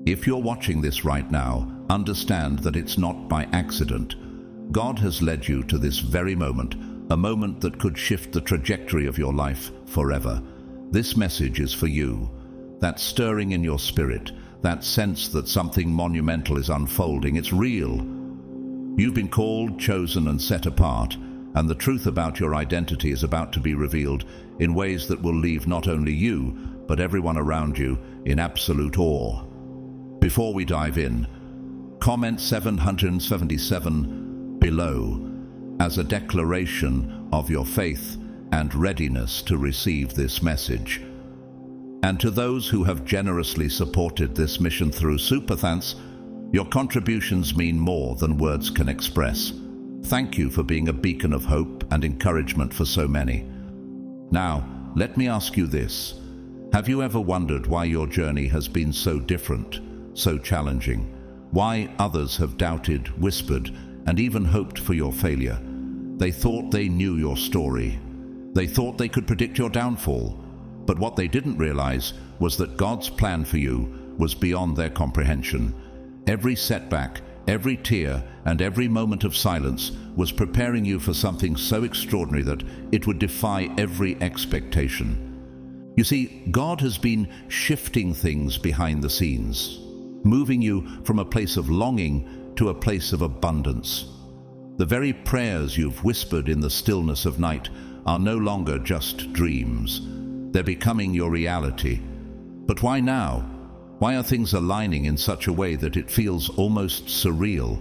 If you're watching this right now, understand that it's not by accident. God has led you to this very moment, a moment that could shift the trajectory of your life forever. This message is for you. That stirring in your spirit, that sense that something monumental is unfolding, it's real. You've been called, chosen, and set apart, and the truth about your identity is about to be revealed in ways that will leave not only you, but everyone around you in absolute awe. Before we dive in, comment 777 below as a declaration of your faith and readiness to receive this message. And to those who have generously supported this mission through Super Thanks, your contributions mean more than words can express. Thank you for being a beacon of hope and encouragement for so many. Now, let me ask you this. Have you ever wondered why your journey has been so different, so challenging? Why others have doubted, whispered, and even hoped for your failure? They thought they knew your story. They thought they could predict your downfall. But what they didn't realize was that God's plan for you was beyond their comprehension. Every setback, every tear, and every moment of silence was preparing you for something so extraordinary that it would defy every expectation. You see, God has been shifting things behind the scenes, moving you from a place of longing to a place of abundance. The very prayers you've whispered in the stillness of night are no longer just dreams. They're becoming your reality. But why now? Why are things aligning in such a way that it feels almost surreal?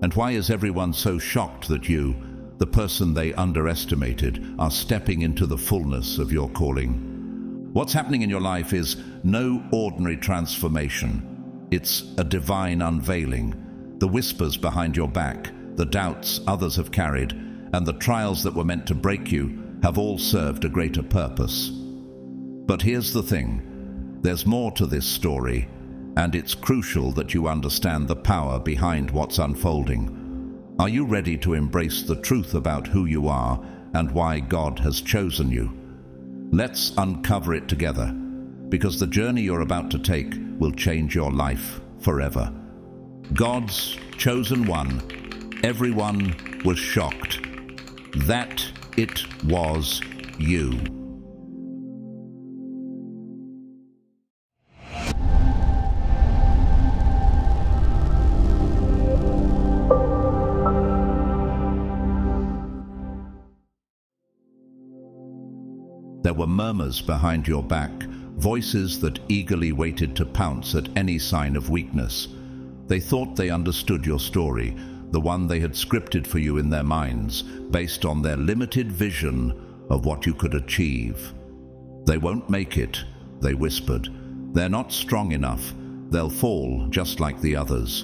And why is everyone so shocked that you, the person they underestimated, are stepping into the fullness of your calling? What's happening in your life is no ordinary transformation. It's a divine unveiling. The whispers behind your back, the doubts others have carried, and the trials that were meant to break you have all served a greater purpose. But here's the thing. There's more to this story, and it's crucial that you understand the power behind what's unfolding. Are you ready to embrace the truth about who you are and why God has chosen you? Let's uncover it together, because the journey you're about to take will change your life forever. God's chosen one. Everyone was shocked. That it was you. There were murmurs behind your back, voices that eagerly waited to pounce at any sign of weakness. They thought they understood your story, the one they had scripted for you in their minds, based on their limited vision of what you could achieve. They won't make it, they whispered. They're not strong enough. They'll fall just like the others.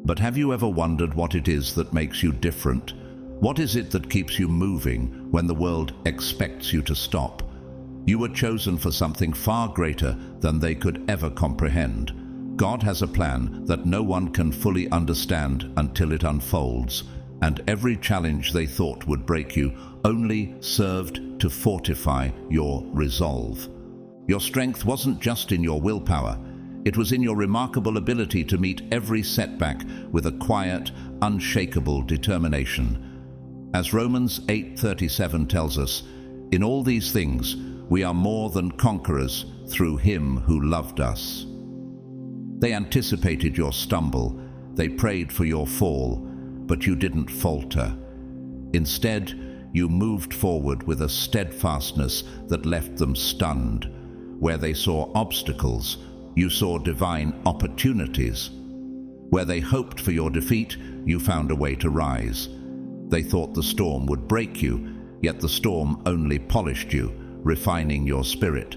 But have you ever wondered what it is that makes you different? What is it that keeps you moving when the world expects you to stop? You were chosen for something far greater than they could ever comprehend. God has a plan that no one can fully understand until it unfolds, and every challenge they thought would break you only served to fortify your resolve. Your strength wasn't just in your willpower. It was in your remarkable ability to meet every setback with a quiet, unshakable determination. As Romans 8:37 tells us, in all these things we are more than conquerors through him who loved us. They anticipated your stumble, they prayed for your fall, but you didn't falter. Instead, you moved forward with a steadfastness that left them stunned. Where they saw obstacles, you saw divine opportunities. Where they hoped for your defeat, you found a way to rise. They thought the storm would break you, yet the storm only polished you, refining your spirit.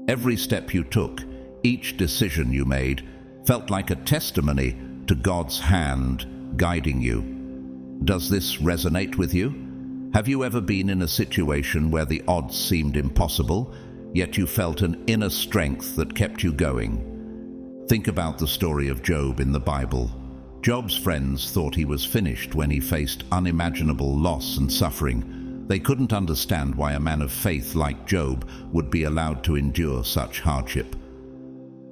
Every step you took, each decision you made, felt like a testimony to God's hand guiding you. Does this resonate with you? Have you ever been in a situation where the odds seemed impossible, yet you felt an inner strength that kept you going? Think about the story of Job in the Bible. Job's friends thought he was finished when he faced unimaginable loss and suffering. They couldn't understand why a man of faith like Job would be allowed to endure such hardship.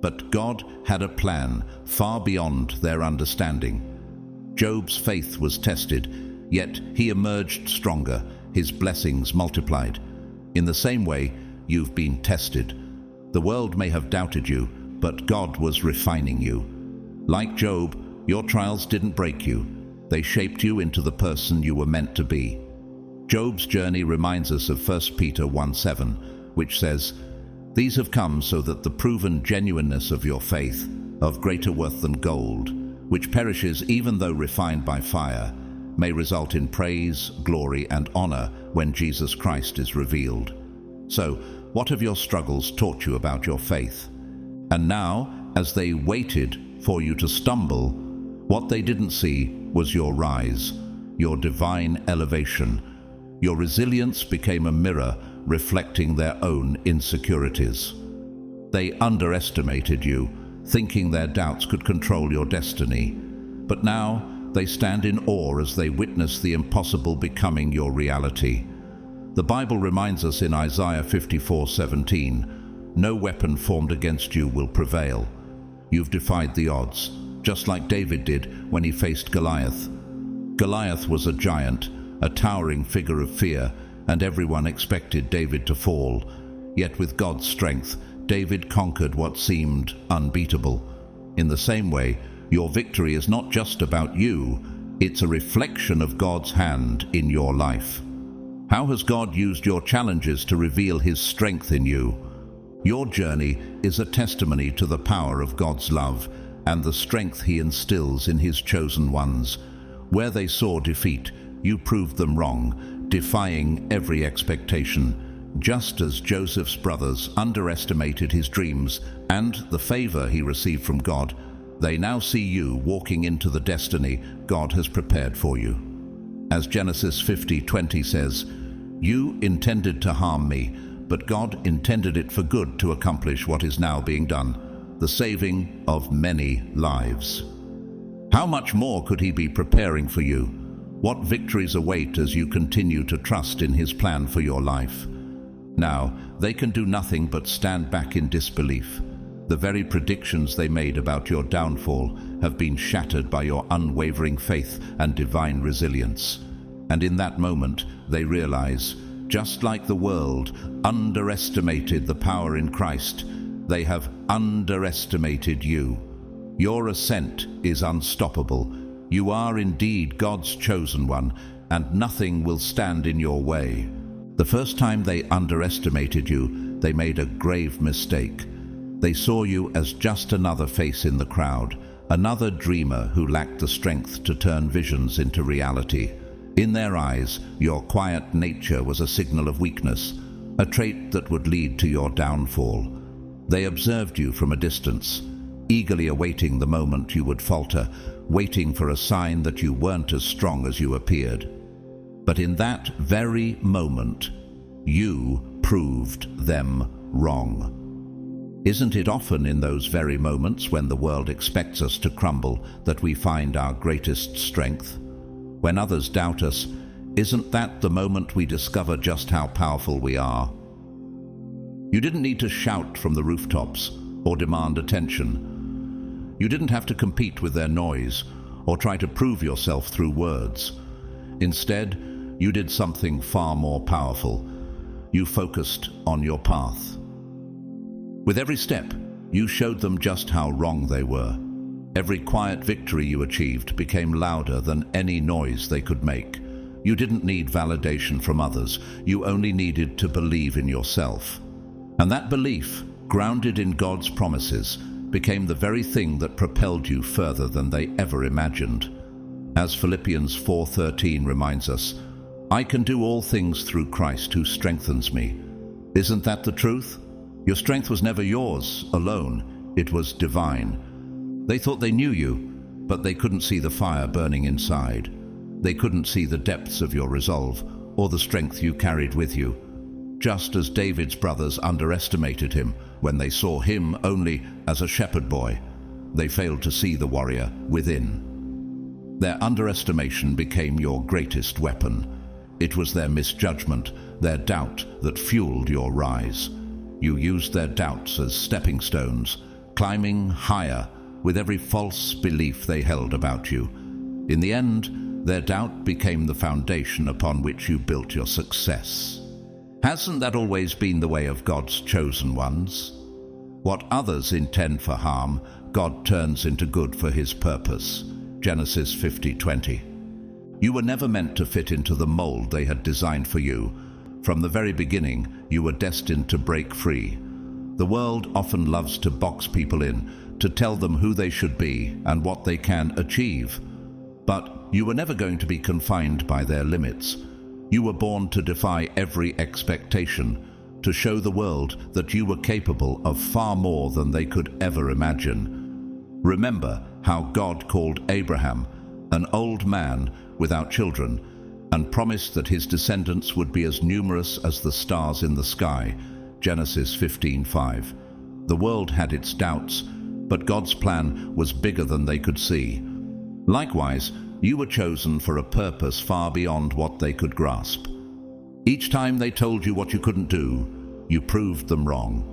But God had a plan far beyond their understanding. Job's faith was tested, yet he emerged stronger, his blessings multiplied. In the same way, you've been tested. The world may have doubted you, but God was refining you. Like Job, your trials didn't break you. They shaped you into the person you were meant to be. Job's journey reminds us of 1 Peter 1:7, which says, "These have come so that the proven genuineness of your faith, of greater worth than gold, which perishes even though refined by fire, may result in praise, glory, and honor when Jesus Christ is revealed." So, what have your struggles taught you about your faith? And now, as they waited for you to stumble, what they didn't see was your rise, your divine elevation. Your resilience became a mirror reflecting their own insecurities. They underestimated you, thinking their doubts could control your destiny. But now they stand in awe as they witness the impossible becoming your reality. The Bible reminds us in Isaiah 54:17, "No weapon formed against you will prevail." You've defied the odds, just like David did when he faced Goliath. Goliath was a giant, a towering figure of fear, and everyone expected David to fall. Yet with God's strength, David conquered what seemed unbeatable. In the same way, your victory is not just about you, it's a reflection of God's hand in your life. How has God used your challenges to reveal His strength in you? Your journey is a testimony to the power of God's love and the strength He instills in His chosen ones. Where they saw defeat, you proved them wrong, defying every expectation. Just as Joseph's brothers underestimated his dreams and the favor he received from God, they now see you walking into the destiny God has prepared for you. As Genesis 50:20 says, "You intended to harm me, but God intended it for good to accomplish what is now being done, the saving of many lives." How much more could He be preparing for you? What victories await as you continue to trust in His plan for your life? Now, they can do nothing but stand back in disbelief. The very predictions they made about your downfall have been shattered by your unwavering faith and divine resilience. And in that moment, they realize, just like the world underestimated the power in Christ, they have underestimated you. Your ascent is unstoppable. You are indeed God's chosen one, and nothing will stand in your way. The first time they underestimated you, they made a grave mistake. They saw you as just another face in the crowd, another dreamer who lacked the strength to turn visions into reality. In their eyes, your quiet nature was a signal of weakness, a trait that would lead to your downfall. They observed you from a distance, eagerly awaiting the moment you would falter, waiting for a sign that you weren't as strong as you appeared. But in that very moment, you proved them wrong. Isn't it often in those very moments when the world expects us to crumble that we find our greatest strength? When others doubt us, isn't that the moment we discover just how powerful we are? You didn't need to shout from the rooftops or demand attention. You didn't have to compete with their noise or try to prove yourself through words. Instead, you did something far more powerful. You focused on your path. With every step, you showed them just how wrong they were. Every quiet victory you achieved became louder than any noise they could make. You didn't need validation from others. You only needed to believe in yourself. And that belief, grounded in God's promises, became the very thing that propelled you further than they ever imagined. As Philippians 4:13 reminds us, "I can do all things through Christ who strengthens me." Isn't that the truth? Your strength was never yours alone. It was divine. They thought they knew you, but they couldn't see the fire burning inside. They couldn't see the depths of your resolve or the strength you carried with you. Just as David's brothers underestimated him when they saw him only as a shepherd boy, they failed to see the warrior within. Their underestimation became your greatest weapon. It was their misjudgment, their doubt that fueled your rise. You used their doubts as stepping stones, climbing higher with every false belief they held about you. In the end, their doubt became the foundation upon which you built your success. Hasn't that always been the way of God's chosen ones? What others intend for harm, God turns into good for his purpose. Genesis 50:20. You were never meant to fit into the mold they had designed for you. From the very beginning, you were destined to break free. The world often loves to box people in, to tell them who they should be and what they can achieve. But you were never going to be confined by their limits. You were born to defy every expectation, to show the world that you were capable of far more than they could ever imagine. Remember how God called Abraham, an old man without children, and promised that his descendants would be as numerous as the stars in the sky. Genesis 15:5. The world had its doubts, but God's plan was bigger than they could see. Likewise, you were chosen for a purpose far beyond what they could grasp. Each time they told you what you couldn't do, you proved them wrong.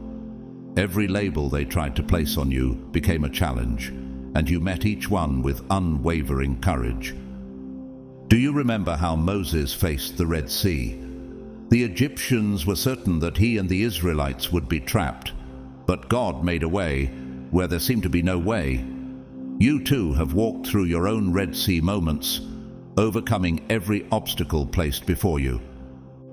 Every label they tried to place on you became a challenge, and you met each one with unwavering courage. Do you remember how Moses faced the Red Sea? The Egyptians were certain that he and the Israelites would be trapped, but God made a way where there seemed to be no way. You too have walked through your own Red Sea moments, overcoming every obstacle placed before you.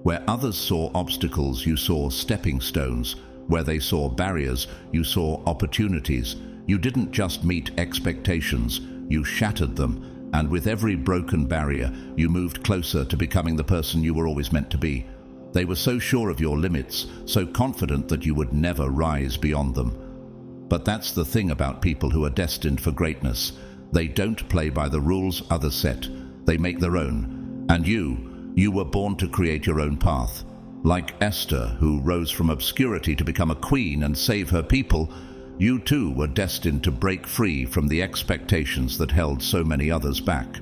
Where others saw obstacles, you saw stepping stones. Where they saw barriers, you saw opportunities. You didn't just meet expectations, you shattered them, and with every broken barrier, you moved closer to becoming the person you were always meant to be. They were so sure of your limits, so confident that you would never rise beyond them. But that's the thing about people who are destined for greatness. They don't play by the rules others set. They make their own. And you were born to create your own path. Like Esther, who rose from obscurity to become a queen and save her people, you too were destined to break free from the expectations that held so many others back.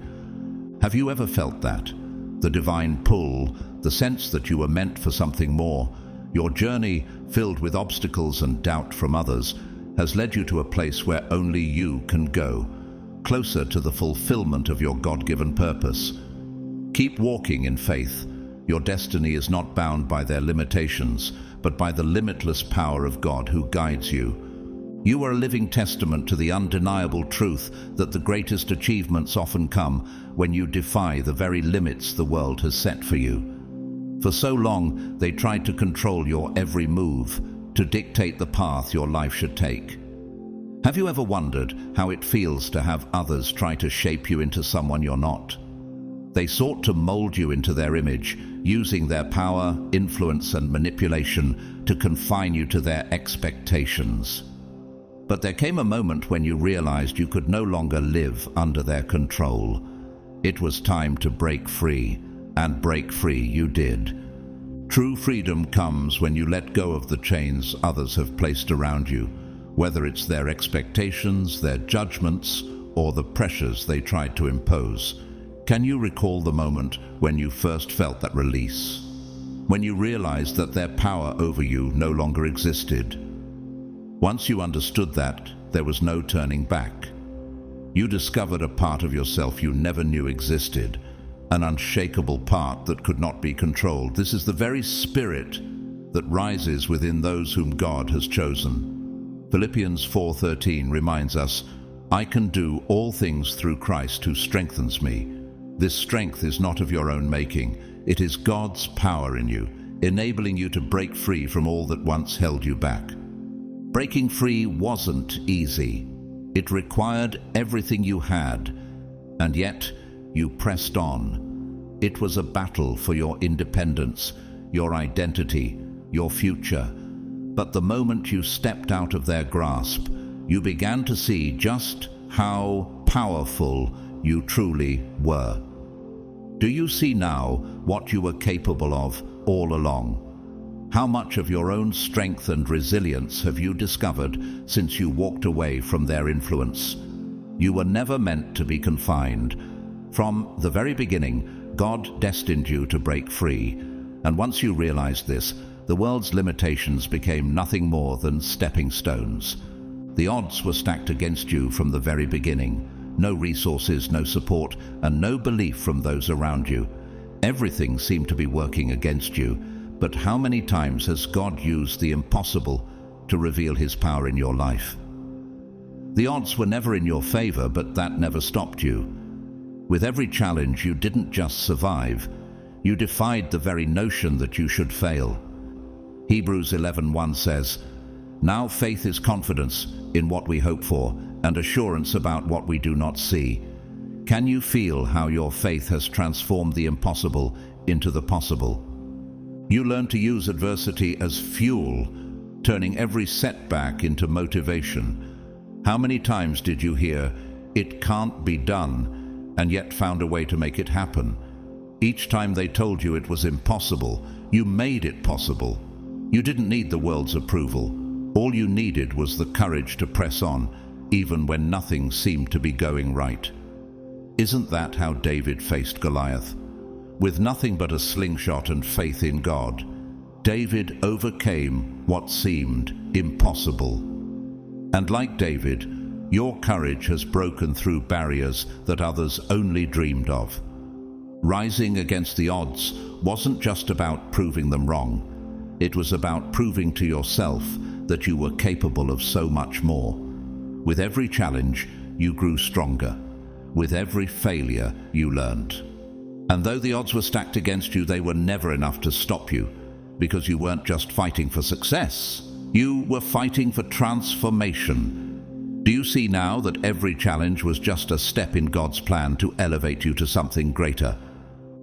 Have you ever felt that? The divine pull, the sense that you were meant for something more. Your journey, filled with obstacles and doubt from others, has led you to a place where only you can go, closer to the fulfillment of your God-given purpose. Keep walking in faith. Your destiny is not bound by their limitations, but by the limitless power of God who guides you. You are a living testament to the undeniable truth that the greatest achievements often come when you defy the very limits the world has set for you. For so long, they tried to control your every move, to dictate the path your life should take. Have you ever wondered how it feels to have others try to shape you into someone you're not? They sought to mold you into their image, using their power, influence, and manipulation to confine you to their expectations. But there came a moment when you realized you could no longer live under their control. It was time to break free, and break free you did. True freedom comes when you let go of the chains others have placed around you, whether it's their expectations, their judgments, or the pressures they tried to impose. Can you recall the moment when you first felt that release? When you realized that their power over you no longer existed? Once you understood that, there was no turning back. You discovered a part of yourself you never knew existed, an unshakable part that could not be controlled. This is the very spirit that rises within those whom God has chosen. Philippians 4:13 reminds us, "I can do all things through Christ who strengthens me." This strength is not of your own making. It is God's power in you, enabling you to break free from all that once held you back. Breaking free wasn't easy. It required everything you had, and yet you pressed on. It was a battle for your independence, your identity, your future. But the moment you stepped out of their grasp, you began to see just how powerful you truly were. Do you see now what you were capable of all along? How much of your own strength and resilience have you discovered since you walked away from their influence? You were never meant to be confined. From the very beginning, God destined you to break free. And once you realized this, the world's limitations became nothing more than stepping stones. The odds were stacked against you from the very beginning. No resources, no support, and no belief from those around you. Everything seemed to be working against you, but how many times has God used the impossible to reveal His power in your life? The odds were never in your favor, but that never stopped you. With every challenge, you didn't just survive. You defied the very notion that you should fail. Hebrews 11:1 says, "Now faith is confidence in what we hope for and assurance about what we do not see." Can you feel how your faith has transformed the impossible into the possible? You learn to use adversity as fuel, turning every setback into motivation. How many times did you hear, "It can't be done," and yet found a way to make it happen? Each time they told you it was impossible, you made it possible. You didn't need the world's approval. All you needed was the courage to press on, even when nothing seemed to be going right. Isn't that how David faced Goliath? With nothing but a slingshot and faith in God, David overcame what seemed impossible. And like David, your courage has broken through barriers that others only dreamed of. Rising against the odds wasn't just about proving them wrong. It was about proving to yourself that you were capable of so much more. With every challenge, you grew stronger. With every failure, you learned. And though the odds were stacked against you, they were never enough to stop you, because you weren't just fighting for success. You were fighting for transformation. Do you see now that every challenge was just a step in God's plan to elevate you to something greater?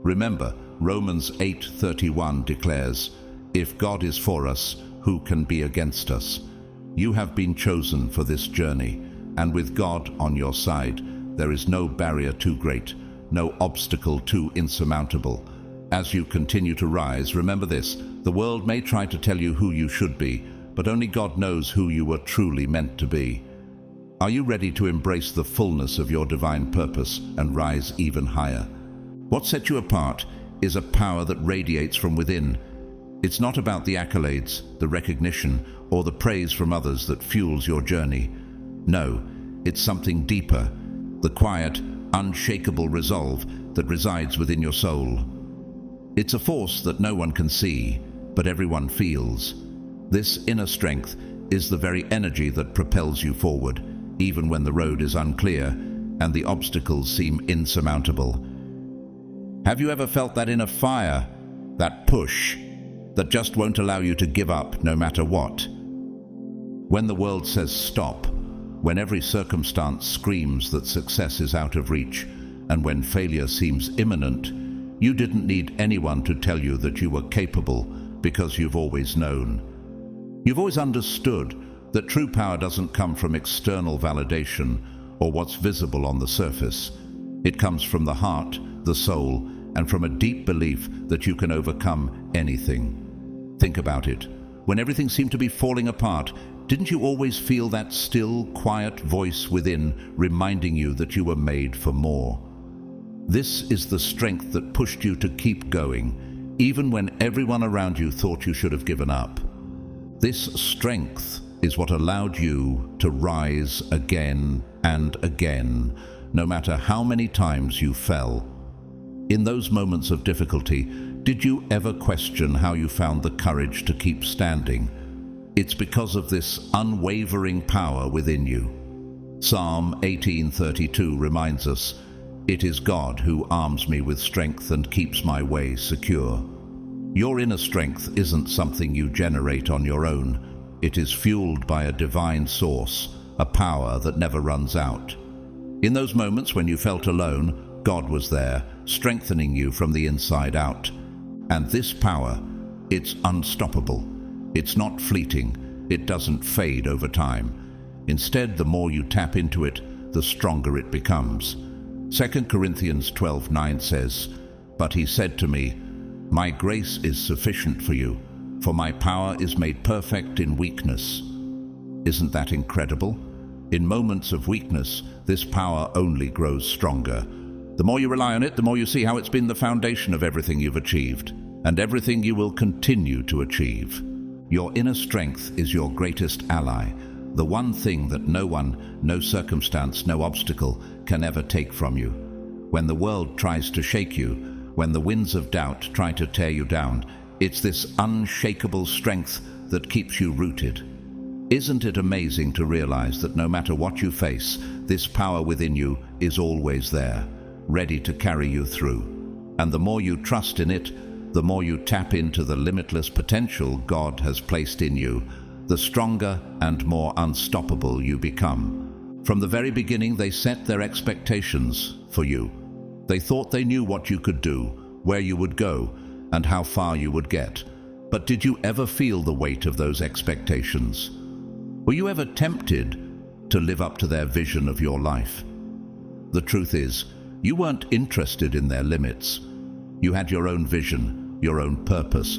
Remember, Romans 8:31 declares, "If God is for us, who can be against us?" You have been chosen for this journey, and with God on your side, there is no barrier too great, no obstacle too insurmountable. As you continue to rise, remember this: the world may try to tell you who you should be, but only God knows who you were truly meant to be. Are you ready to embrace the fullness of your divine purpose and rise even higher? What sets you apart is a power that radiates from within. It's not about the accolades, the recognition, or the praise from others that fuels your journey. No, it's something deeper, the quiet, unshakable resolve that resides within your soul. It's a force that no one can see, but everyone feels. This inner strength is the very energy that propels you forward, even when the road is unclear and the obstacles seem insurmountable. Have you ever felt that inner fire, that push, that just won't allow you to give up no matter what? When the world says stop, when every circumstance screams that success is out of reach, and when failure seems imminent, you didn't need anyone to tell you that you were capable, because you've always known. You've always understood that true power doesn't come from external validation or what's visible on the surface. It comes from the heart, the soul, and from a deep belief that you can overcome anything. Think about it. When everything seemed to be falling apart, didn't you always feel that still, quiet voice within reminding you that you were made for more? This is the strength that pushed you to keep going, even when everyone around you thought you should have given up. This strength is what allowed you to rise again and again, no matter how many times you fell. In those moments of difficulty, did you ever question how you found the courage to keep standing? It's because of this unwavering power within you. Psalm 18:32 reminds us, "It is God who arms me with strength and keeps my way secure." Your inner strength isn't something you generate on your own. It is fueled by a divine source, a power that never runs out. In those moments when you felt alone, God was there, strengthening you from the inside out. And this power, it's unstoppable. It's not fleeting. It doesn't fade over time. Instead, the more you tap into it, the stronger it becomes. 2 Corinthians 12:9 says, "But he said to me, 'My grace is sufficient for you, for my power is made perfect in weakness.'" Isn't that incredible? In moments of weakness, this power only grows stronger. The more you rely on it, the more you see how it's been the foundation of everything you've achieved, and everything you will continue to achieve. Your inner strength is your greatest ally, The one thing that no one, no circumstance, no obstacle can ever take from you. When the world tries to shake you, when the winds of doubt try to tear you down, it's this unshakable strength that keeps you rooted. Isn't it amazing to realize that no matter what you face, this power within you is always there, ready to carry you through? And the more you trust in it, the more you tap into the limitless potential God has placed in you, the stronger and more unstoppable you become. From the very beginning, they set their expectations for you. They thought they knew what you could do, where you would go, and how far you would get. But did you ever feel the weight of those expectations? Were you ever tempted to live up to their vision of your life? The truth is, you weren't interested in their limits. You had your own vision, your own purpose,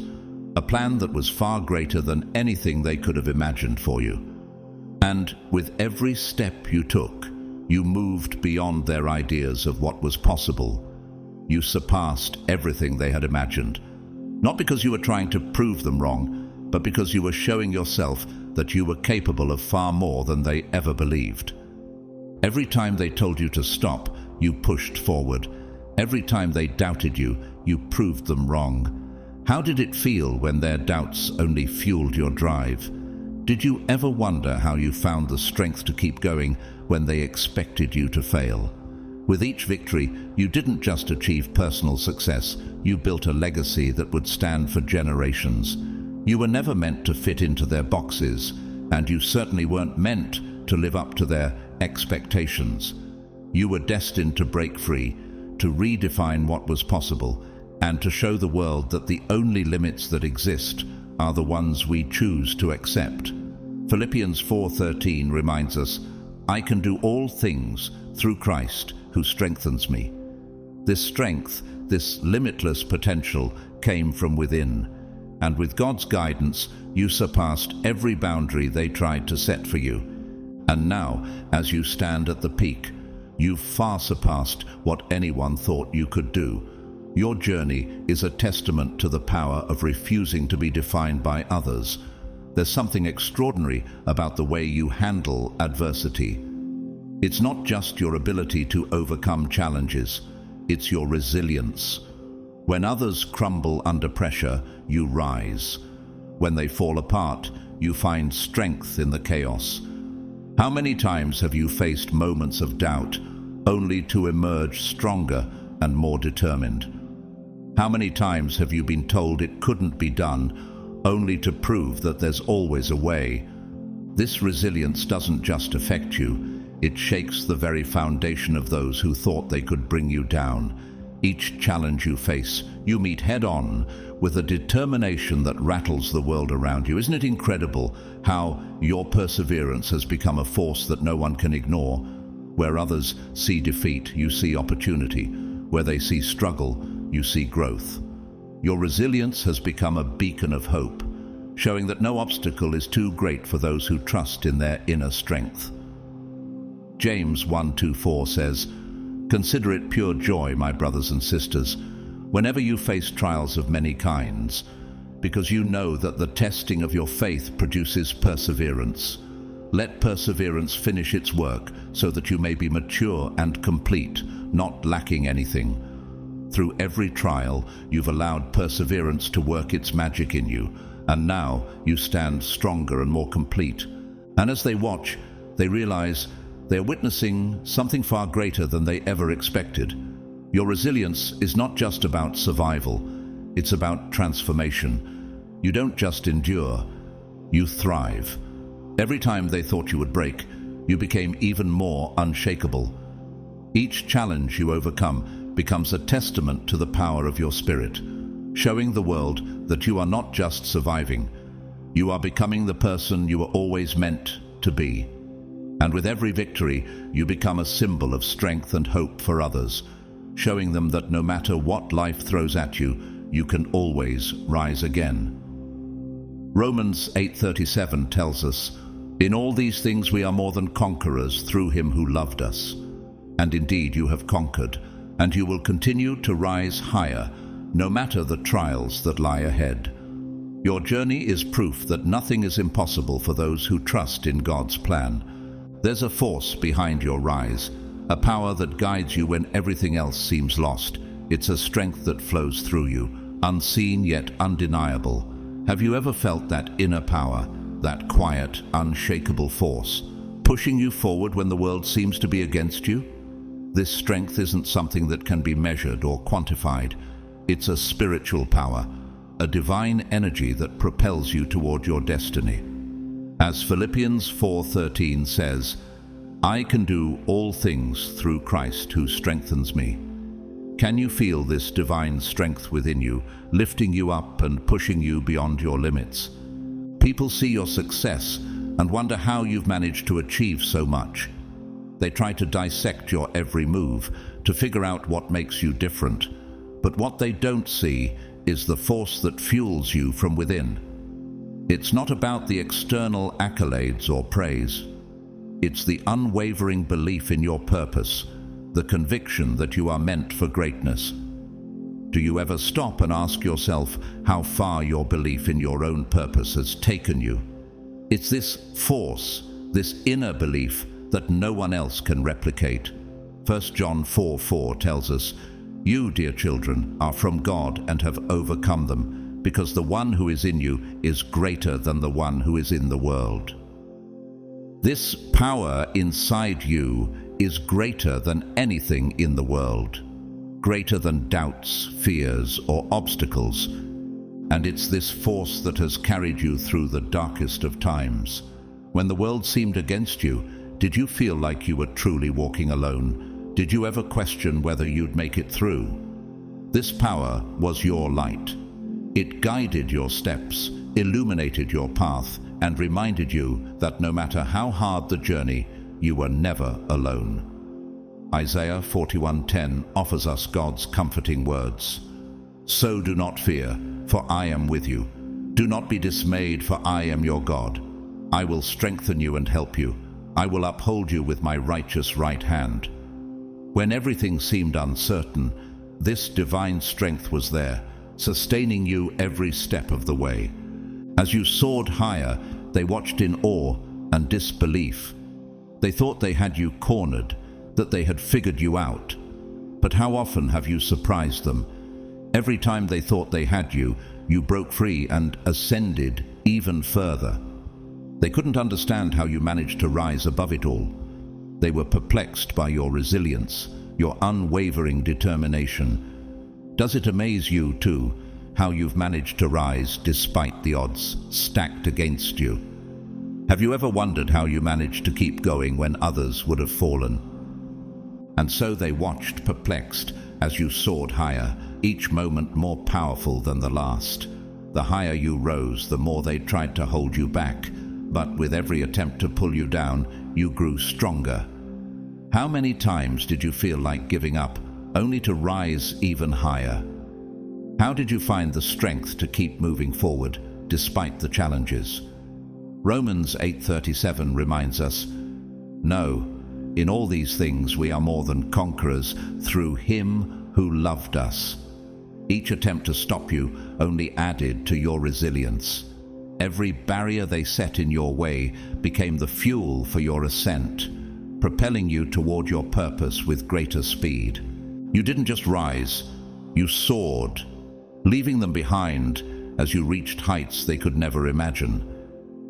a plan that was far greater than anything they could have imagined for you. And with every step you took, you moved beyond their ideas of what was possible. You surpassed everything they had imagined, not because you were trying to prove them wrong, but because you were showing yourself that you were capable of far more than they ever believed. Every time they told you to stop, you pushed forward. Every time they doubted you, you proved them wrong. How did it feel when their doubts only fueled your drive? Did you ever wonder how you found the strength to keep going when they expected you to fail? With each victory, you didn't just achieve personal success, you built a legacy that would stand for generations. You were never meant to fit into their boxes, and you certainly weren't meant to live up to their expectations. You were destined to break free, to redefine what was possible, and to show the world that the only limits that exist are the ones we choose to accept. Philippians 4:13 reminds us, "I can do all things through Christ who strengthens me." This strength, this limitless potential, came from within, and with God's guidance, you surpassed every boundary they tried to set for you. And now, as you stand at the peak, you've far surpassed what anyone thought you could do. Your journey is a testament to the power of refusing to be defined by others. There's something extraordinary about the way you handle adversity. It's not just your ability to overcome challenges, it's your resilience. When others crumble under pressure, you rise. When they fall apart, you find strength in the chaos. How many times have you faced moments of doubt, only to emerge stronger and more determined? How many times have you been told it couldn't be done, only to prove that there's always a way? This resilience doesn't just affect you, it shakes the very foundation of those who thought they could bring you down. Each challenge you face, you meet head-on with a determination that rattles the world around you. Isn't it incredible how your perseverance has become a force that no one can ignore? Where others see defeat, you see opportunity. Where they see struggle, you see growth. Your resilience has become a beacon of hope, showing that no obstacle is too great for those who trust in their inner strength. James 1:2-4 says, "Consider it pure joy, my brothers and sisters, whenever you face trials of many kinds, because you know that the testing of your faith produces perseverance. Let perseverance finish its work, so that you may be mature and complete, not lacking anything." Through every trial, you've allowed perseverance to work its magic in you, and now you stand stronger and more complete. And as they watch, they realize they're witnessing something far greater than they ever expected. Your resilience is not just about survival, it's about transformation. You don't just endure, you thrive. Every time they thought you would break, you became even more unshakable. Each challenge you overcome becomes a testament to the power of your spirit, showing the world that you are not just surviving, you are becoming the person you were always meant to be. And with every victory, you become a symbol of strength and hope for others, showing them that no matter what life throws at you, you can always rise again. Romans 8:37 tells us, "In all these things we are more than conquerors through him who loved us." And indeed you have conquered, and you will continue to rise higher, no matter the trials that lie ahead. Your journey is proof that nothing is impossible for those who trust in God's plan. There's a force behind your rise, a power that guides you when everything else seems lost. It's a strength that flows through you, unseen yet undeniable. Have you ever felt that inner power, that quiet, unshakable force, pushing you forward when the world seems to be against you? This strength isn't something that can be measured or quantified. It's a spiritual power, a divine energy that propels you toward your destiny. As Philippians 4:13 says, "I can do all things through Christ who strengthens me." Can you feel this divine strength within you, lifting you up and pushing you beyond your limits? People see your success and wonder how you've managed to achieve so much. They try to dissect your every move, to figure out what makes you different. But what they don't see is the force that fuels you from within. It's not about the external accolades or praise. It's the unwavering belief in your purpose, the conviction that you are meant for greatness. Do you ever stop and ask yourself how far your belief in your own purpose has taken you? It's this force, this inner belief, that no one else can replicate. 1 John 4:4 tells us, "You, dear children, are from God and have overcome them, because the one who is in you is greater than the one who is in the world." This power inside you is greater than anything in the world, greater than doubts, fears, or obstacles. And it's this force that has carried you through the darkest of times. When the world seemed against you, did you feel like you were truly walking alone? Did you ever question whether you'd make it through? This power was your light. It guided your steps, illuminated your path, and reminded you that no matter how hard the journey, you were never alone. Isaiah 41:10 offers us God's comforting words. "So do not fear, for I am with you. Do not be dismayed, for I am your God. I will strengthen you and help you. I will uphold you with my righteous right hand." When everything seemed uncertain, this divine strength was there, sustaining you every step of the way. As you soared higher, they watched in awe and disbelief. They thought they had you cornered, that they had figured you out. But how often have you surprised them? Every time they thought they had you, you broke free and ascended even further. They couldn't understand how you managed to rise above it all. They were perplexed by your resilience, your unwavering determination. Does it amaze you, too, how you've managed to rise despite the odds stacked against you? Have you ever wondered how you managed to keep going when others would have fallen? And so they watched, perplexed, as you soared higher, each moment more powerful than the last. The higher you rose, the more they tried to hold you back, but with every attempt to pull you down, you grew stronger. How many times did you feel like giving up, only to rise even higher? How did you find the strength to keep moving forward, despite the challenges? Romans 8:37 reminds us, "No, in all these things we are more than conquerors through Him who loved us." Each attempt to stop you only added to your resilience. Every barrier they set in your way became the fuel for your ascent, propelling you toward your purpose with greater speed. You didn't just rise, you soared, leaving them behind as you reached heights they could never imagine.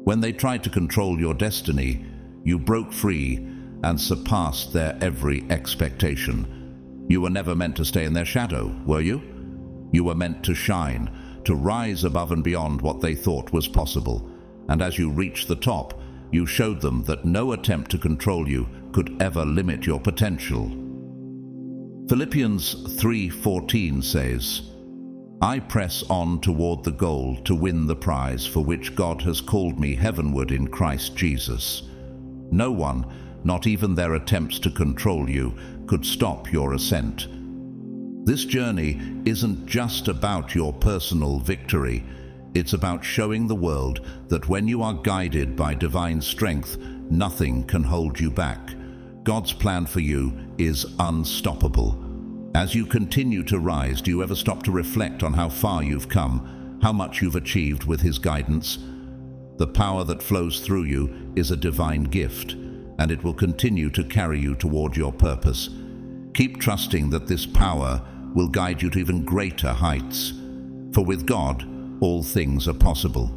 When they tried to control your destiny, you broke free and surpassed their every expectation. You were never meant to stay in their shadow, were you? You were meant to shine, to rise above and beyond what they thought was possible. And as you reached the top, you showed them that no attempt to control you could ever limit your potential. Philippians 3:14 says, "I press on toward the goal to win the prize for which God has called me heavenward in Christ Jesus." No one, not even their attempts to control you, could stop your ascent. This journey isn't just about your personal victory. It's about showing the world that when you are guided by divine strength, nothing can hold you back. God's plan for you is unstoppable. As you continue to rise, do you ever stop to reflect on how far you've come, how much you've achieved with His guidance. The power that flows through you is a divine gift, and it will continue to carry you toward your purpose. Keep trusting that this power will guide you to even greater heights. For with God, all things are possible.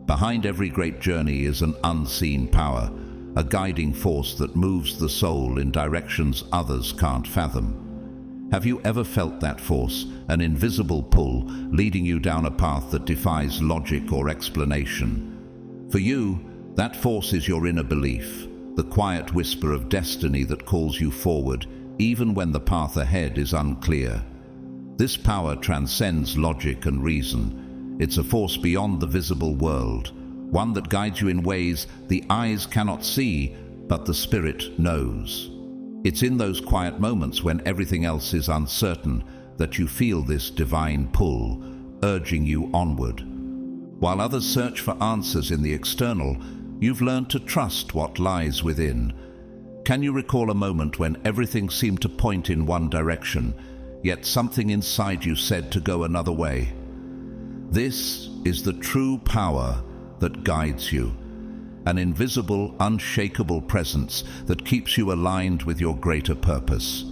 Behind every great journey is an unseen power, a guiding force that moves the soul in directions others can't fathom. Have you ever felt that force, an invisible pull, leading you down a path that defies logic or explanation? For you, that force is your inner belief, the quiet whisper of destiny that calls you forward, even when the path ahead is unclear. This power transcends logic and reason. It's a force beyond the visible world, one that guides you in ways the eyes cannot see, but the spirit knows. It's in those quiet moments when everything else is uncertain that you feel this divine pull, urging you onward. While others search for answers in the external, you've learned to trust what lies within. Can you recall a moment when everything seemed to point in one direction, yet something inside you said to go another way? This is the true power that guides you, an invisible, unshakable presence that keeps you aligned with your greater purpose.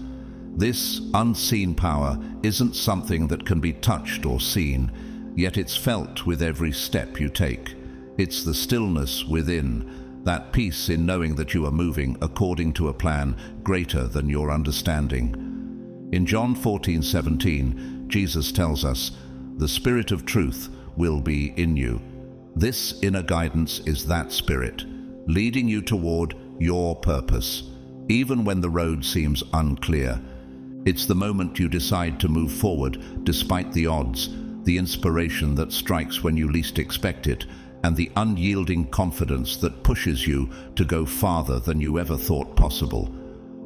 This unseen power isn't something that can be touched or seen, yet it's felt with every step you take. It's the stillness within, that peace in knowing that you are moving according to a plan greater than your understanding. In John 14:17, Jesus tells us, "The Spirit of truth will be in you." This inner guidance is that Spirit, leading you toward your purpose, even when the road seems unclear. It's the moment you decide to move forward despite the odds, the inspiration that strikes when you least expect it, and the unyielding confidence that pushes you to go farther than you ever thought possible.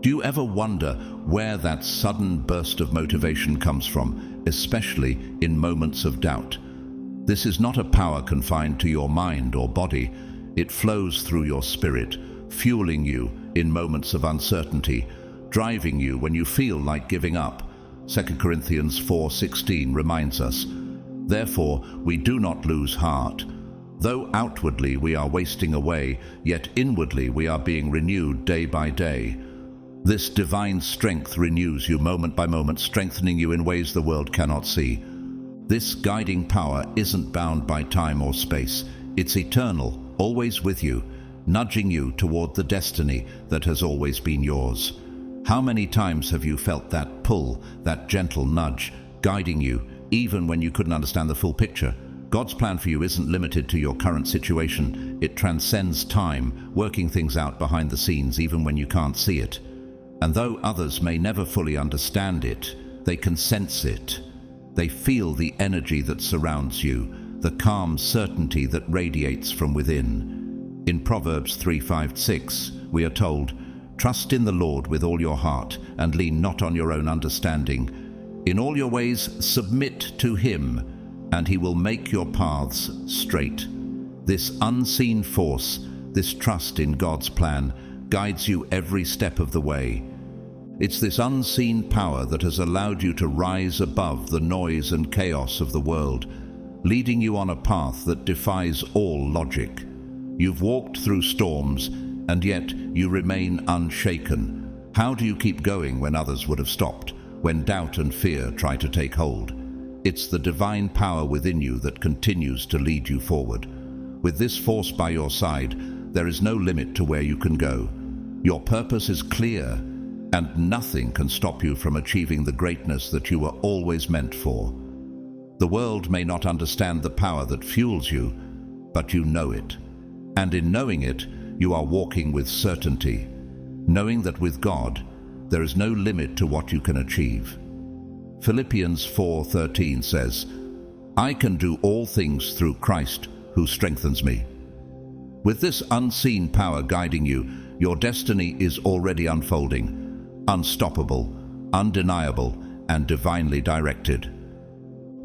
Do you ever wonder where that sudden burst of motivation comes from, especially in moments of doubt? This is not a power confined to your mind or body. It flows through your spirit, fueling you in moments of uncertainty, driving you when you feel like giving up. 2 Corinthians 4:16 reminds us, "Therefore we do not lose heart. Though outwardly we are wasting away, yet inwardly we are being renewed day by day." This divine strength renews you moment by moment, strengthening you in ways the world cannot see. This guiding power isn't bound by time or space. It's eternal, always with you, nudging you toward the destiny that has always been yours. How many times have you felt that pull, that gentle nudge, guiding you, even when you couldn't understand the full picture? God's plan for you isn't limited to your current situation. It transcends time, working things out behind the scenes even when you can't see it. And though others may never fully understand it, they can sense it. They feel the energy that surrounds you, the calm certainty that radiates from within. In Proverbs 3:5-6, we are told, "Trust in the Lord with all your heart, and lean not on your own understanding. In all your ways submit to Him, and He will make your paths straight." This unseen force, this trust in God's plan, guides you every step of the way. It's this unseen power that has allowed you to rise above the noise and chaos of the world, leading you on a path that defies all logic. You've walked through storms, and yet you remain unshaken. How do you keep going when others would have stopped, when doubt and fear try to take hold? It's the divine power within you that continues to lead you forward. With this force by your side, there is no limit to where you can go. Your purpose is clear, and nothing can stop you from achieving the greatness that you were always meant for. The world may not understand the power that fuels you, but you know it. And in knowing it, you are walking with certainty, knowing that with God, there is no limit to what you can achieve. Philippians 4:13 says, "I can do all things through Christ who strengthens me." With this unseen power guiding you, your destiny is already unfolding, unstoppable, undeniable, and divinely directed.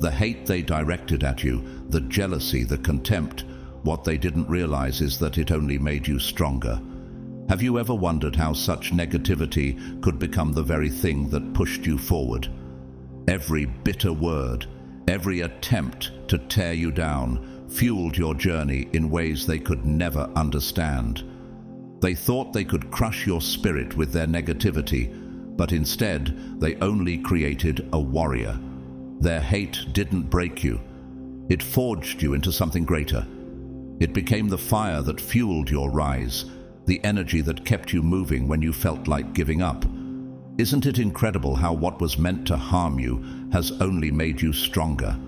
The hate they directed at you, the jealousy, the contempt, what they didn't realize is that it only made you stronger. Have you ever wondered how such negativity could become the very thing that pushed you forward? Every bitter word, Every attempt to tear you down fueled your journey in ways they could never understand. They thought they could crush your spirit with their negativity, but instead they only created a warrior. Their hate didn't break you. It forged you into something greater. It became the fire that fueled your rise, the energy that kept you moving when you felt like giving up. Isn't it incredible how what was meant to harm you has only made you stronger?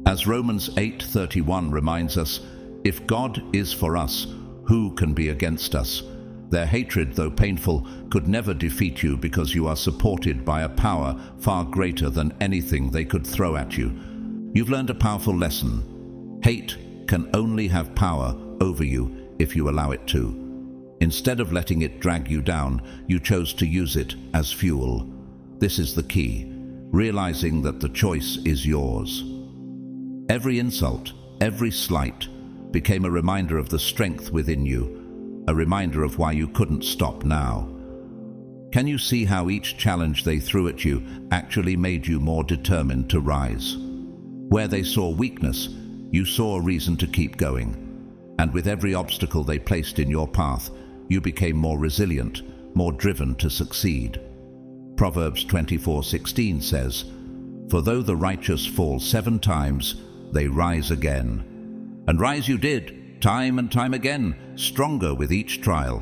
As Romans 8:31 reminds us, if God is for us, who can be against us? Their hatred, though painful, could never defeat you because you are supported by a power far greater than anything they could throw at you. You've learned a powerful lesson. Hate can only have power over you if you allow it to. Instead of letting it drag you down, you chose to use it as fuel. This is the key, realizing that the choice is yours. Every insult, every slight, became a reminder of the strength within you, a reminder of why you couldn't stop now. Can you see how each challenge they threw at you actually made you more determined to rise? Where they saw weakness, you saw a reason to keep going. And with every obstacle they placed in your path, you became more resilient, more driven to succeed. Proverbs 24:16 says, "For though the righteous fall 7 times, they rise again." And rise you did, time and time again, stronger with each trial.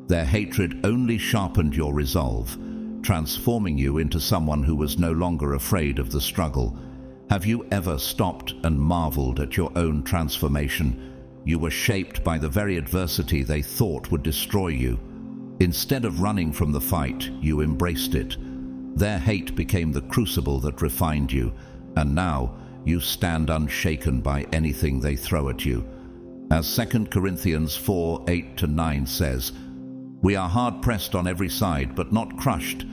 Their hatred only sharpened your resolve, transforming you into someone who was no longer afraid of the struggle. Have you ever stopped and marveled at your own transformation? You were shaped by the very adversity they thought would destroy you. Instead of running from the fight, you embraced it. Their hate became the crucible that refined you, and now you stand unshaken by anything they throw at you. As 2 Corinthians 4:8-9 says, "We are hard-pressed on every side, but not crushed,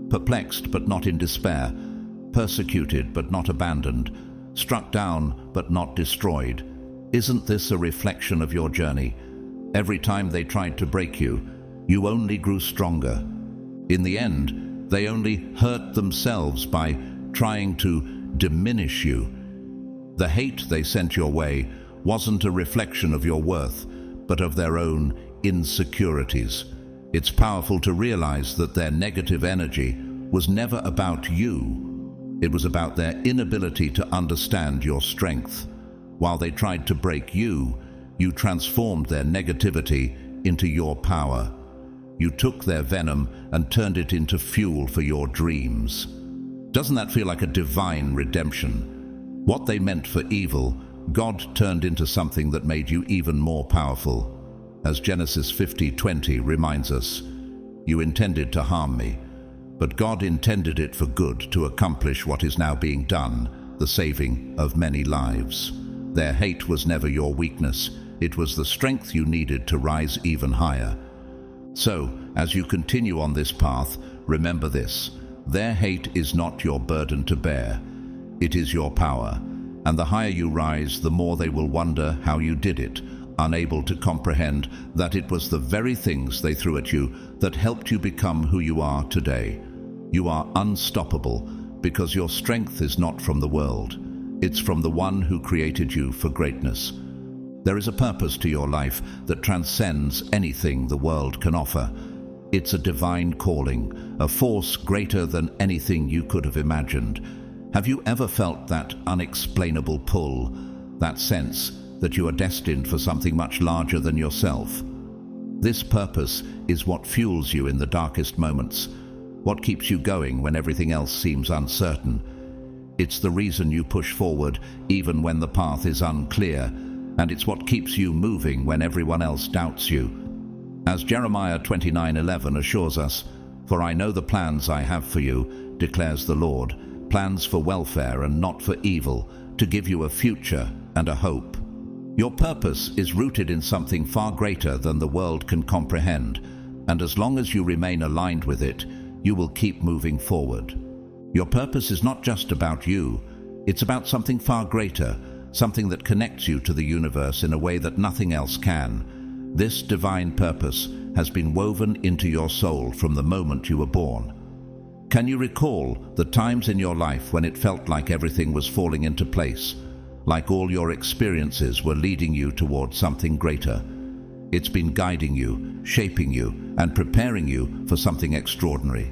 perplexed, but not in despair, persecuted, but not abandoned, struck down, but not destroyed." Isn't this a reflection of your journey? Every time they tried to break you, you only grew stronger. In the end, they only hurt themselves by trying to diminish you. The hate they sent your way wasn't a reflection of your worth, but of their own insecurities. It's powerful to realize that their negative energy was never about you. It was about their inability to understand your strength. While they tried to break you, you transformed their negativity into your power. You took their venom and turned it into fuel for your dreams. Doesn't that feel like a divine redemption? What they meant for evil, God turned into something that made you even more powerful. As Genesis 50:20 reminds us, "You intended to harm me, but God intended it for good to accomplish what is now being done, the saving of many lives." Their hate was never your weakness. It was the strength you needed to rise even higher. So, as you continue on this path, remember this: their hate is not your burden to bear. It is your power. And the higher you rise, the more they will wonder how you did it, unable to comprehend that it was the very things they threw at you that helped you become who you are today. You are unstoppable because your strength is not from the world. It's from the one who created you for greatness. There is a purpose to your life that transcends anything the world can offer. It's a divine calling, a force greater than anything you could have imagined. Have you ever felt that unexplainable pull, that sense that you are destined for something much larger than yourself? This purpose is what fuels you in the darkest moments, what keeps you going when everything else seems uncertain. It's the reason you push forward even when the path is unclear, and it's what keeps you moving when everyone else doubts you. As Jeremiah 29:11 assures us, "For I know the plans I have for you, declares the Lord, plans for welfare and not for evil, to give you a future and a hope." Your purpose is rooted in something far greater than the world can comprehend, and as long as you remain aligned with it, you will keep moving forward. Your purpose is not just about you, it's about something far greater, something that connects you to the universe in a way that nothing else can. This divine purpose has been woven into your soul from the moment you were born. Can you recall the times in your life when it felt like everything was falling into place, like all your experiences were leading you toward something greater? It's been guiding you, shaping you, and preparing you for something extraordinary.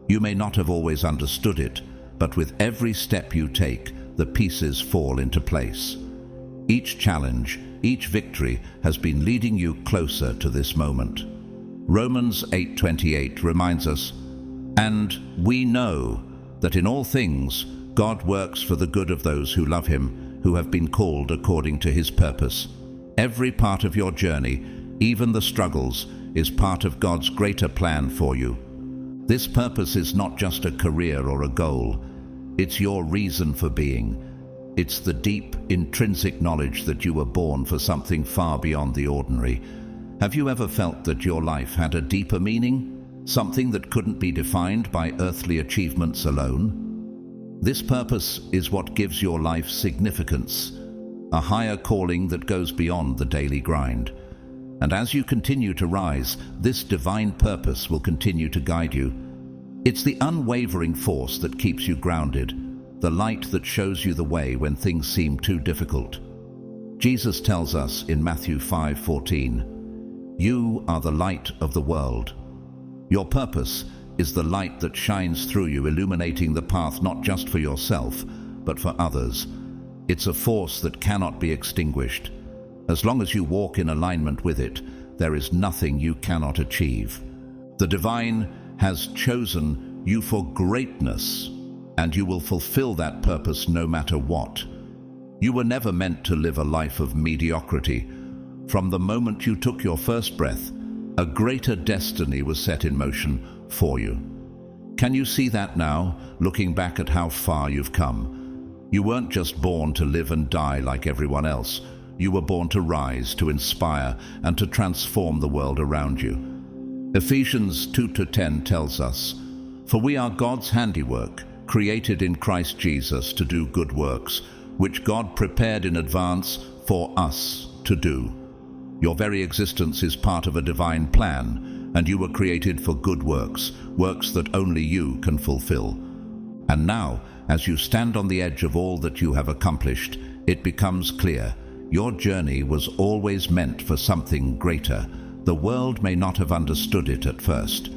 You may not have always understood it, but with every step you take, the pieces fall into place. Each challenge, each victory has been leading you closer to this moment. Romans 8:28 reminds us, "And we know that in all things God works for the good of those who love him, who have been called according to his purpose." Every part of your journey, even the struggles, is part of God's greater plan for you. This purpose is not just a career or a goal. It's your reason for being. It's the deep, intrinsic knowledge that you were born for something far beyond the ordinary. Have you ever felt that your life had a deeper meaning? Something that couldn't be defined by earthly achievements alone? This purpose is what gives your life significance, a higher calling that goes beyond the daily grind. And as you continue to rise, this divine purpose will continue to guide you. It's the unwavering force that keeps you grounded, the light that shows you the way when things seem too difficult. Jesus tells us in Matthew 5:14, "You are the light of the world." Your purpose is the light that shines through you, illuminating the path not just for yourself, but for others. It's a force that cannot be extinguished. As long as you walk in alignment with it, there is nothing you cannot achieve. The divine has chosen you for greatness, and you will fulfill that purpose no matter what. You were never meant to live a life of mediocrity. From the moment you took your first breath, a greater destiny was set in motion for you. Can you see that now, looking back at how far you've come? You weren't just born to live and die like everyone else. You were born to rise, to inspire, and to transform the world around you. Ephesians 2:10 tells us, "For we are God's handiwork, created in Christ Jesus to do good works, which God prepared in advance for us to do." Your very existence is part of a divine plan, and you were created for good works, works that only you can fulfill. And now, as you stand on the edge of all that you have accomplished, it becomes clear, your journey was always meant for something greater. The world may not have understood it at first.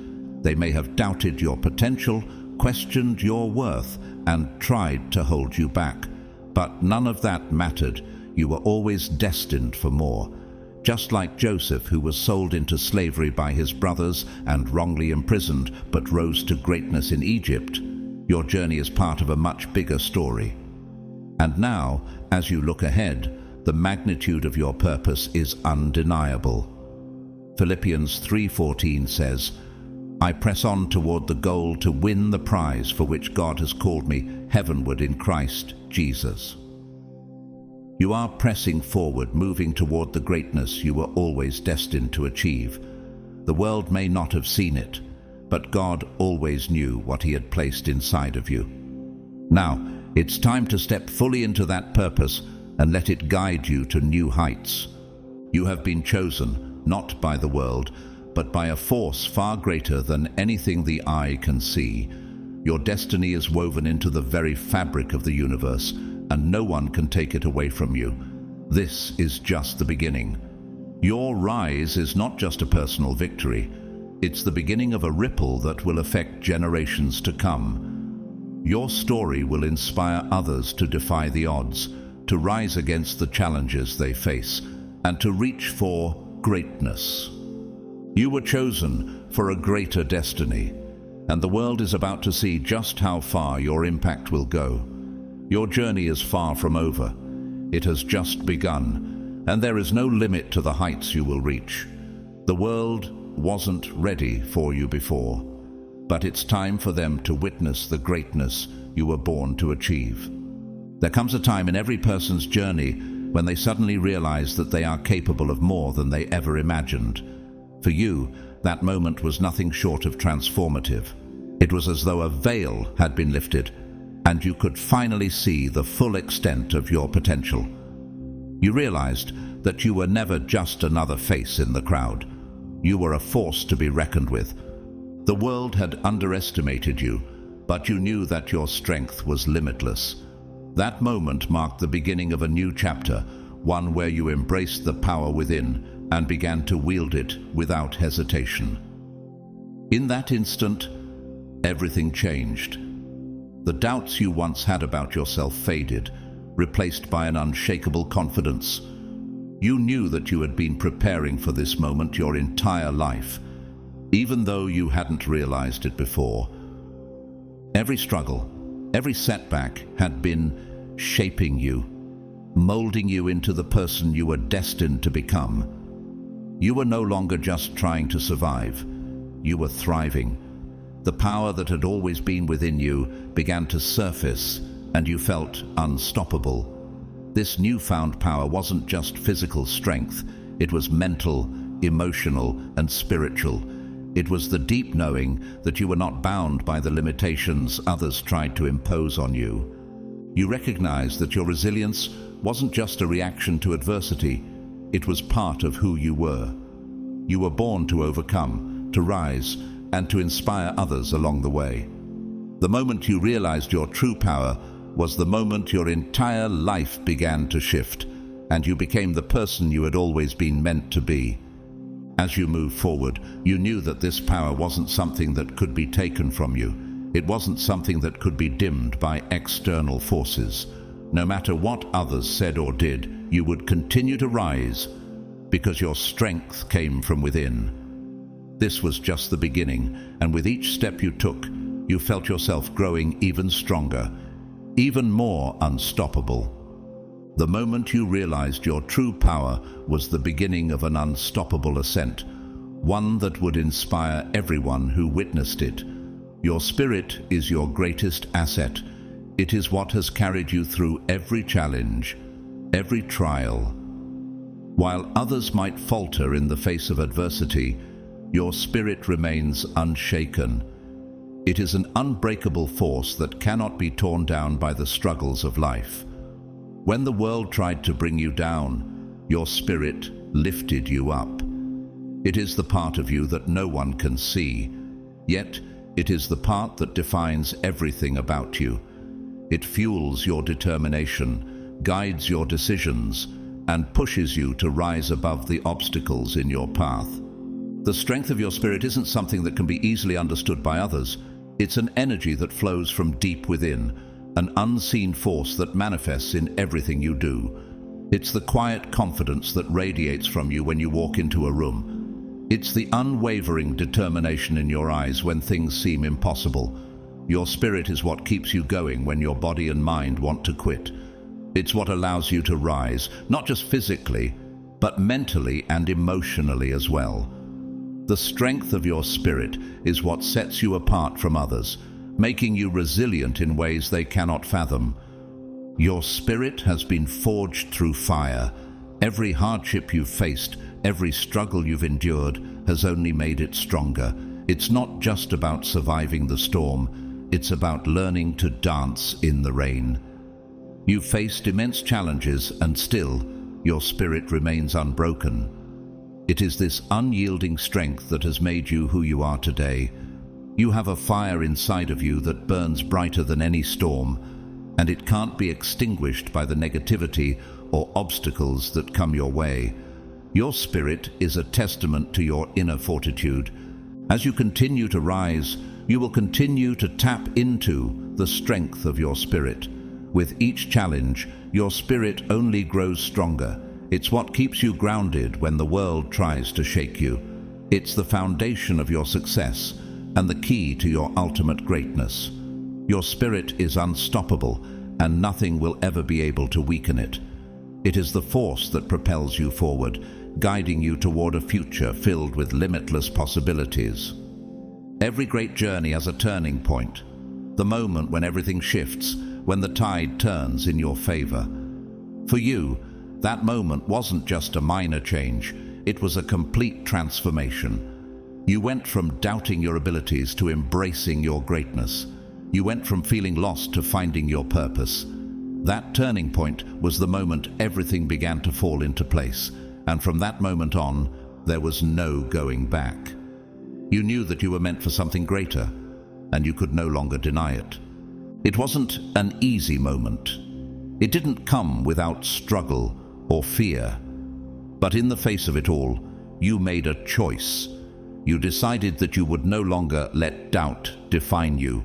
They may have doubted your potential, questioned your worth, and tried to hold you back. But none of that mattered. You were always destined for more. Just like Joseph, who was sold into slavery by his brothers and wrongly imprisoned, but rose to greatness in Egypt, your journey is part of a much bigger story. And now, as you look ahead, the magnitude of your purpose is undeniable. Philippians 3:14 says, "I press on toward the goal to win the prize for which God has called me heavenward in Christ Jesus." You are pressing forward, moving toward the greatness you were always destined to achieve. The world may not have seen it, but God always knew what He had placed inside of you. Now, it's time to step fully into that purpose and let it guide you to new heights. You have been chosen, not by the world, but by a force far greater than anything the eye can see. Your destiny is woven into the very fabric of the universe, and no one can take it away from you. This is just the beginning. Your rise is not just a personal victory. It's the beginning of a ripple that will affect generations to come. Your story will inspire others to defy the odds, to rise against the challenges they face, and to reach for greatness. You were chosen for a greater destiny, and the world is about to see just how far your impact will go. Your journey is far from over. It has just begun, and there is no limit to the heights you will reach. The world wasn't ready for you before, but it's time for them to witness the greatness you were born to achieve. There comes a time in every person's journey when they suddenly realize that they are capable of more than they ever imagined. For you, that moment was nothing short of transformative. It was as though a veil had been lifted, and you could finally see the full extent of your potential. You realized that you were never just another face in the crowd. You were a force to be reckoned with, The world had underestimated you, but you knew that your strength was limitless. That moment marked the beginning of a new chapter, one where you embraced the power within and began to wield it without hesitation. In that instant, everything changed. The doubts you once had about yourself faded, replaced by an unshakable confidence. You knew that you had been preparing for this moment your entire life, even though you hadn't realized it before. Every struggle, every setback had been shaping you, molding you into the person you were destined to become. You were no longer just trying to survive. You were thriving. The power that had always been within you began to surface, and you felt unstoppable. This newfound power wasn't just physical strength, it was mental, emotional, and spiritual. It was the deep knowing that you were not bound by the limitations others tried to impose on you. You recognized that your resilience wasn't just a reaction to adversity, it was part of who you were. You were born to overcome, to rise, and to inspire others along the way. The moment you realized your true power was the moment your entire life began to shift, and you became the person you had always been meant to be. As you moved forward, you knew that this power wasn't something that could be taken from you. It wasn't something that could be dimmed by external forces. No matter what others said or did, you would continue to rise because your strength came from within. This was just the beginning, and with each step you took, you felt yourself growing even stronger, even more unstoppable. The moment you realized your true power was the beginning of an unstoppable ascent, one that would inspire everyone who witnessed it. Your spirit is your greatest asset. It is what has carried you through every challenge, every trial. While others might falter in the face of adversity, your spirit remains unshaken. It is an unbreakable force that cannot be torn down by the struggles of life. When the world tried to bring you down, your spirit lifted you up. It is the part of you that no one can see, yet it is the part that defines everything about you. It fuels your determination, guides your decisions, and pushes you to rise above the obstacles in your path. The strength of your spirit isn't something that can be easily understood by others. It's an energy that flows from deep within, an unseen force that manifests in everything you do. It's the quiet confidence that radiates from you when you walk into a room. It's the unwavering determination in your eyes when things seem impossible. Your spirit is what keeps you going when your body and mind want to quit. It's what allows you to rise, not just physically, but mentally and emotionally as well. The strength of your spirit is what sets you apart from others, making you resilient in ways they cannot fathom. Your spirit has been forged through fire. Every hardship you've faced, every struggle you've endured, has only made it stronger. It's not just about surviving the storm, it's about learning to dance in the rain. You've faced immense challenges, and still, your spirit remains unbroken. It is this unyielding strength that has made you who you are today. You have a fire inside of you that burns brighter than any storm, and it can't be extinguished by the negativity or obstacles that come your way. Your spirit is a testament to your inner fortitude. As you continue to rise, you will continue to tap into the strength of your spirit. With each challenge, your spirit only grows stronger. It's what keeps you grounded when the world tries to shake you. It's the foundation of your success and the key to your ultimate greatness. Your spirit is unstoppable, and nothing will ever be able to weaken it. It is the force that propels you forward, guiding you toward a future filled with limitless possibilities. Every great journey has a turning point, the moment when everything shifts, when the tide turns in your favor. For you, that moment wasn't just a minor change, it was a complete transformation. You went from doubting your abilities to embracing your greatness. You went from feeling lost to finding your purpose. That turning point was the moment everything began to fall into place, and from that moment on, there was no going back. You knew that you were meant for something greater, and you could no longer deny it. It wasn't an easy moment. It didn't come without struggle or fear. But in the face of it all, you made a choice. You decided that you would no longer let doubt define you.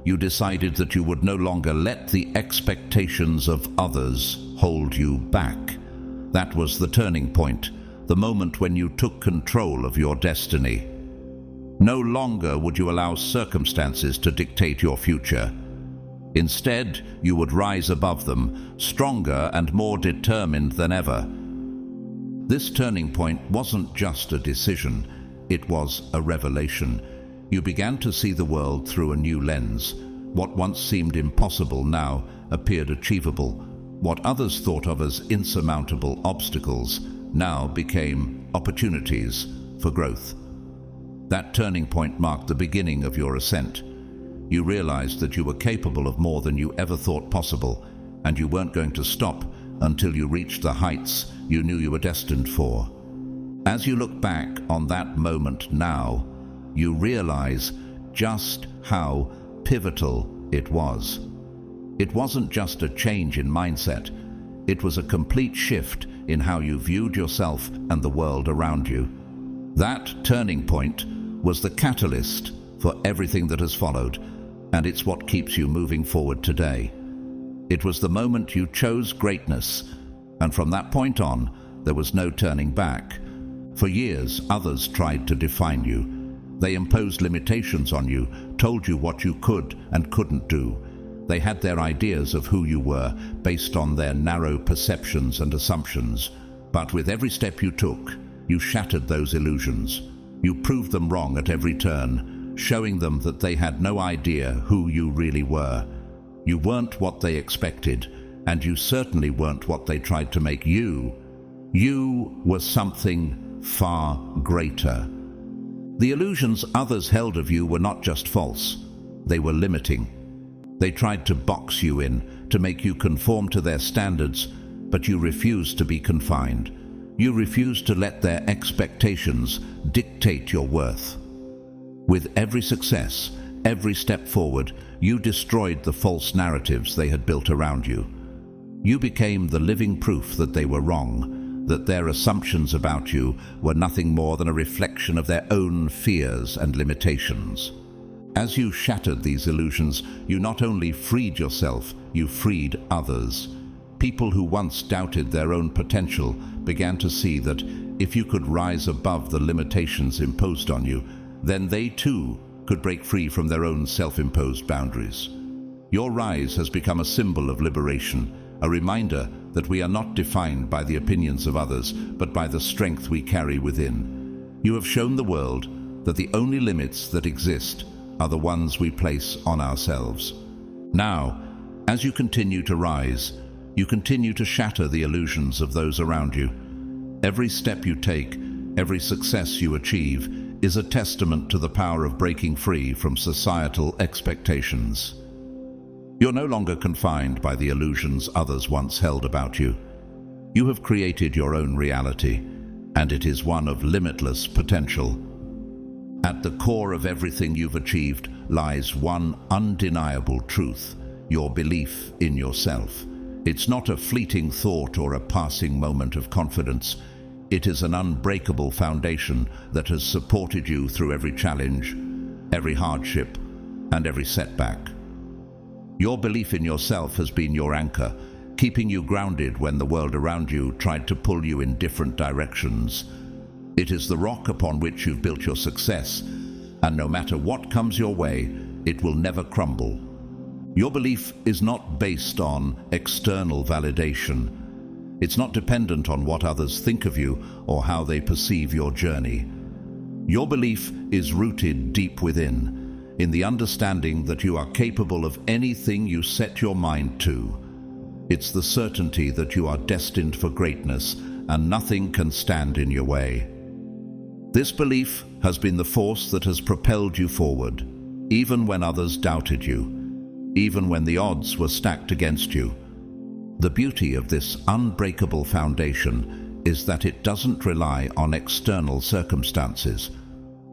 You decided that you would no longer let the expectations of others hold you back. That was the turning point, the moment when you took control of your destiny. No longer would you allow circumstances to dictate your future. Instead, you would rise above them, stronger and more determined than ever. This turning point wasn't just a decision, it was a revelation. You began to see the world through a new lens. What once seemed impossible now appeared achievable. What others thought of as insurmountable obstacles now became opportunities for growth. That turning point marked the beginning of your ascent. You realized that you were capable of more than you ever thought possible, and you weren't going to stop until you reached the heights you knew you were destined for. As you look back on that moment now, you realize just how pivotal it was. It wasn't just a change in mindset. It was a complete shift in how you viewed yourself and the world around you. That turning point was the catalyst for everything that has followed, and it's what keeps you moving forward today. It was the moment you chose greatness, and from that point on, there was no turning back. For years, others tried to define you. They imposed limitations on you, told you what you could and couldn't do. They had their ideas of who you were based on their narrow perceptions and assumptions. But with every step you took, you shattered those illusions. You proved them wrong at every turn, showing them that they had no idea who you really were. You weren't what they expected, and you certainly weren't what they tried to make you. You were something far greater. The illusions others held of you were not just false, they were limiting. They tried to box you in, to make you conform to their standards, but you refused to be confined. You refused to let their expectations dictate your worth. With every success, every step forward, you destroyed the false narratives they had built around you. You became the living proof that they were wrong, that their assumptions about you were nothing more than a reflection of their own fears and limitations. As you shattered these illusions, you not only freed yourself, you freed others. People who once doubted their own potential began to see that if you could rise above the limitations imposed on you, then they too could break free from their own self-imposed boundaries. Your rise has become a symbol of liberation, a reminder that we are not defined by the opinions of others, but by the strength we carry within. You have shown the world that the only limits that exist are the ones we place on ourselves. Now, as you continue to rise, you continue to shatter the illusions of those around you. Every step you take, every success you achieve, is a testament to the power of breaking free from societal expectations. You're no longer confined by the illusions others once held about you. You have created your own reality, and it is one of limitless potential. At the core of everything you've achieved lies one undeniable truth: your belief in yourself. It's not a fleeting thought or a passing moment of confidence. It is an unbreakable foundation that has supported you through every challenge, every hardship, and every setback. Your belief in yourself has been your anchor, keeping you grounded when the world around you tried to pull you in different directions. It is the rock upon which you've built your success, and no matter what comes your way, it will never crumble. Your belief is not based on external validation. It's not dependent on what others think of you or how they perceive your journey. Your belief is rooted deep within, in the understanding that you are capable of anything you set your mind to. It's the certainty that you are destined for greatness and nothing can stand in your way. This belief has been the force that has propelled you forward, even when others doubted you, even when the odds were stacked against you. The beauty of this unbreakable foundation is that it doesn't rely on external circumstances.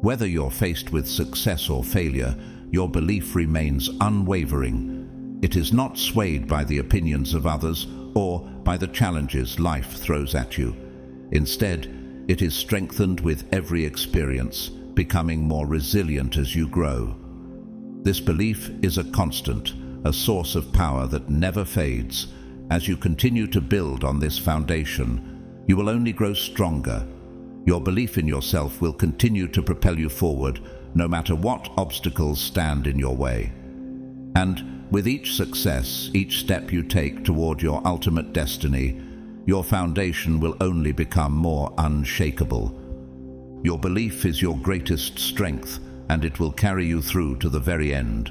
Whether you're faced with success or failure, your belief remains unwavering. It is not swayed by the opinions of others or by the challenges life throws at you. Instead, it is strengthened with every experience, becoming more resilient as you grow. This belief is a constant, a source of power that never fades. As you continue to build on this foundation, you will only grow stronger. Your belief in yourself will continue to propel you forward, no matter what obstacles stand in your way. And with each success, each step you take toward your ultimate destiny, your foundation will only become more unshakable. Your belief is your greatest strength, and it will carry you through to the very end.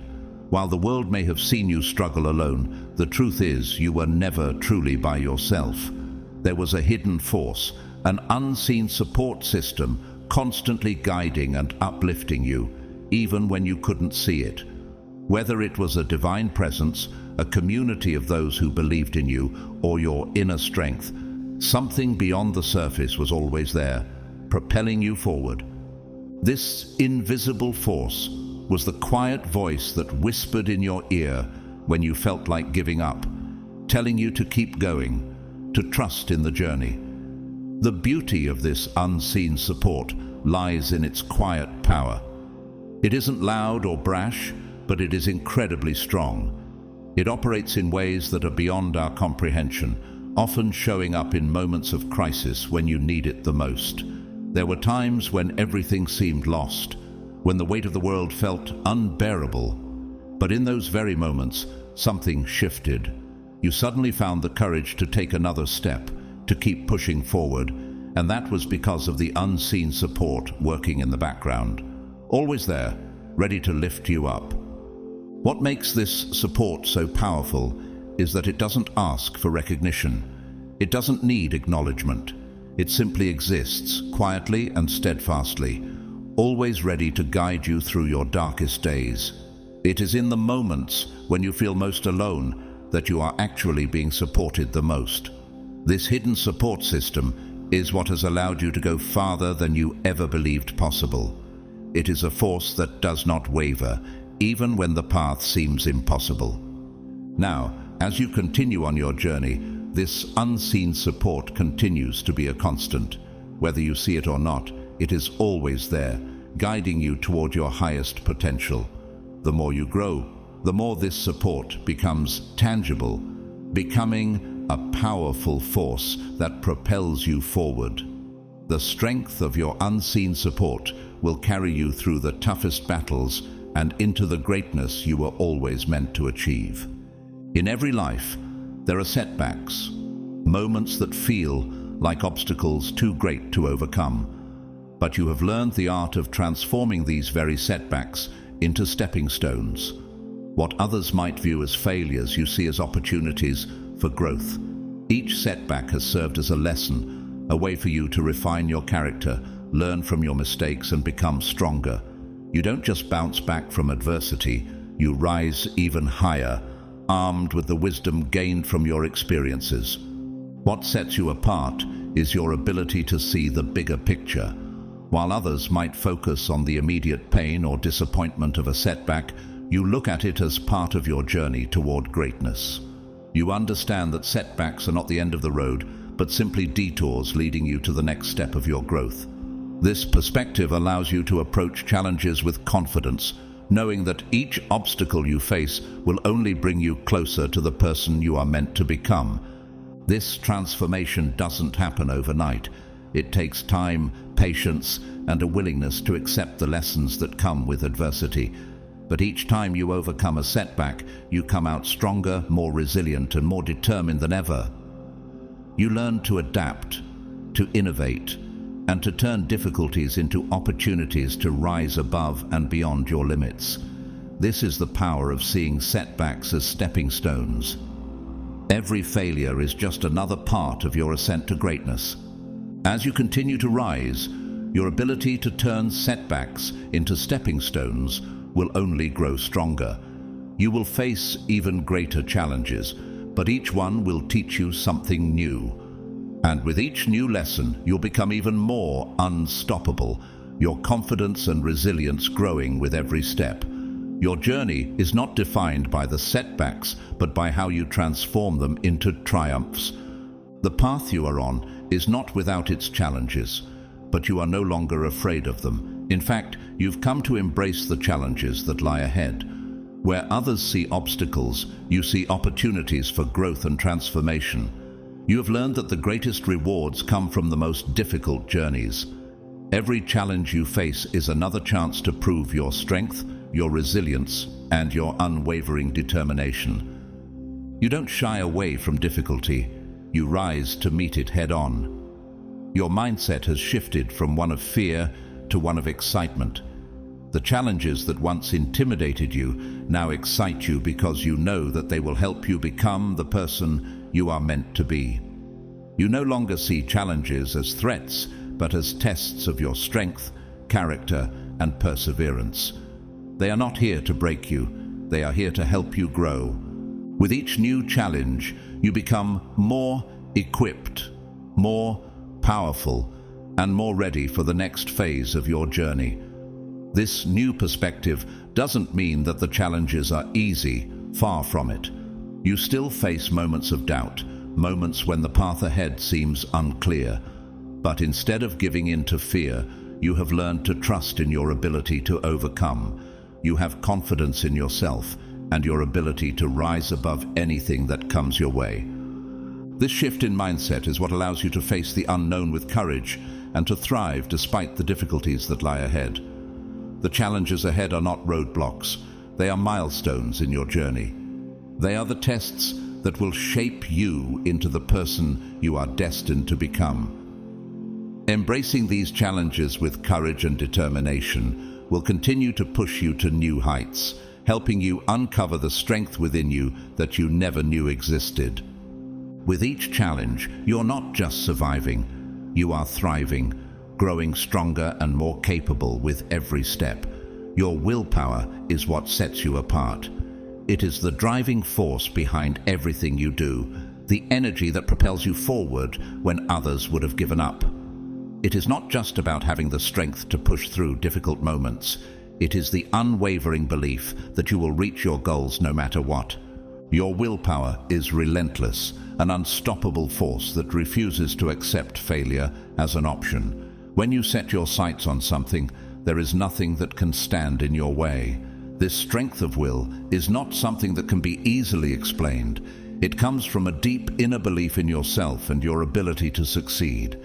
While the world may have seen you struggle alone, the truth is you were never truly by yourself. There was a hidden force, an unseen support system, constantly guiding and uplifting you, even when you couldn't see it. Whether it was a divine presence, a community of those who believed in you, or your inner strength, something beyond the surface was always there, propelling you forward. This invisible force was the quiet voice that whispered in your ear when you felt like giving up, telling you to keep going, to trust in the journey. The beauty of this unseen support lies in its quiet power. It isn't loud or brash, but it is incredibly strong. It operates in ways that are beyond our comprehension, often showing up in moments of crisis when you need it the most. There were times when everything seemed lost, when the weight of the world felt unbearable. But in those very moments, something shifted. You suddenly found the courage to take another step, to keep pushing forward, and that was because of the unseen support working in the background. Always there, ready to lift you up. What makes this support so powerful is that it doesn't ask for recognition. It doesn't need acknowledgement. It simply exists, quietly and steadfastly, always ready to guide you through your darkest days. It is in the moments when you feel most alone that you are actually being supported the most. This hidden support system is what has allowed you to go farther than you ever believed possible. It is a force that does not waver, even when the path seems impossible. Now, as you continue on your journey, this unseen support continues to be a constant. Whether you see it or not, it is always there, guiding you toward your highest potential. The more you grow, the more this support becomes tangible, becoming a powerful force that propels you forward. The strength of your unseen support will carry you through the toughest battles and into the greatness you were always meant to achieve. In every life, there are setbacks, moments that feel like obstacles too great to overcome. But you have learned the art of transforming these very setbacks into stepping stones. What others might view as failures, you see as opportunities for growth. Each setback has served as a lesson, a way for you to refine your character, learn from your mistakes, and become stronger. You don't just bounce back from adversity, you rise even higher, armed with the wisdom gained from your experiences. What sets you apart is your ability to see the bigger picture. While others might focus on the immediate pain or disappointment of a setback, you look at it as part of your journey toward greatness. You understand that setbacks are not the end of the road, but simply detours leading you to the next step of your growth. This perspective allows you to approach challenges with confidence, knowing that each obstacle you face will only bring you closer to the person you are meant to become. This transformation doesn't happen overnight. It takes time, patience, and a willingness to accept the lessons that come with adversity. But each time you overcome a setback, you come out stronger, more resilient, and more determined than ever. You learn to adapt, to innovate, and to turn difficulties into opportunities to rise above and beyond your limits. This is the power of seeing setbacks as stepping stones. Every failure is just another part of your ascent to greatness. As you continue to rise, your ability to turn setbacks into stepping stones will only grow stronger. You will face even greater challenges, but each one will teach you something new. And with each new lesson, you'll become even more unstoppable, your confidence and resilience growing with every step. Your journey is not defined by the setbacks, but by how you transform them into triumphs. The path you are on is not without its challenges, but you are no longer afraid of them. In fact, you've come to embrace the challenges that lie ahead. Where others see obstacles, you see opportunities for growth and transformation. You have learned that the greatest rewards come from the most difficult journeys. Every challenge you face is another chance to prove your strength, your resilience, and your unwavering determination. You don't shy away from difficulty, you rise to meet it head-on. Your mindset has shifted from one of fear to one of excitement. The challenges that once intimidated you now excite you because you know that they will help you become the person you are meant to be. You no longer see challenges as threats, but as tests of your strength, character, and perseverance. They are not here to break you, they are here to help you grow. With each new challenge, you become more equipped, more powerful, and more ready for the next phase of your journey. This new perspective doesn't mean that the challenges are easy, far from it. You still face moments of doubt, moments when the path ahead seems unclear. But instead of giving in to fear, you have learned to trust in your ability to overcome. You have confidence in yourself and your ability to rise above anything that comes your way. This shift in mindset is what allows you to face the unknown with courage and to thrive despite the difficulties that lie ahead. The challenges ahead are not roadblocks, they are milestones in your journey. They are the tests that will shape you into the person you are destined to become. Embracing these challenges with courage and determination will continue to push you to new heights, helping you uncover the strength within you that you never knew existed. With each challenge, you're not just surviving, you are thriving, growing stronger and more capable with every step. Your willpower is what sets you apart. It is the driving force behind everything you do, the energy that propels you forward when others would have given up. It is not just about having the strength to push through difficult moments. It is the unwavering belief that you will reach your goals no matter what. Your willpower is relentless, an unstoppable force that refuses to accept failure as an option. When you set your sights on something, there is nothing that can stand in your way. This strength of will is not something that can be easily explained. It comes from a deep inner belief in yourself and your ability to succeed.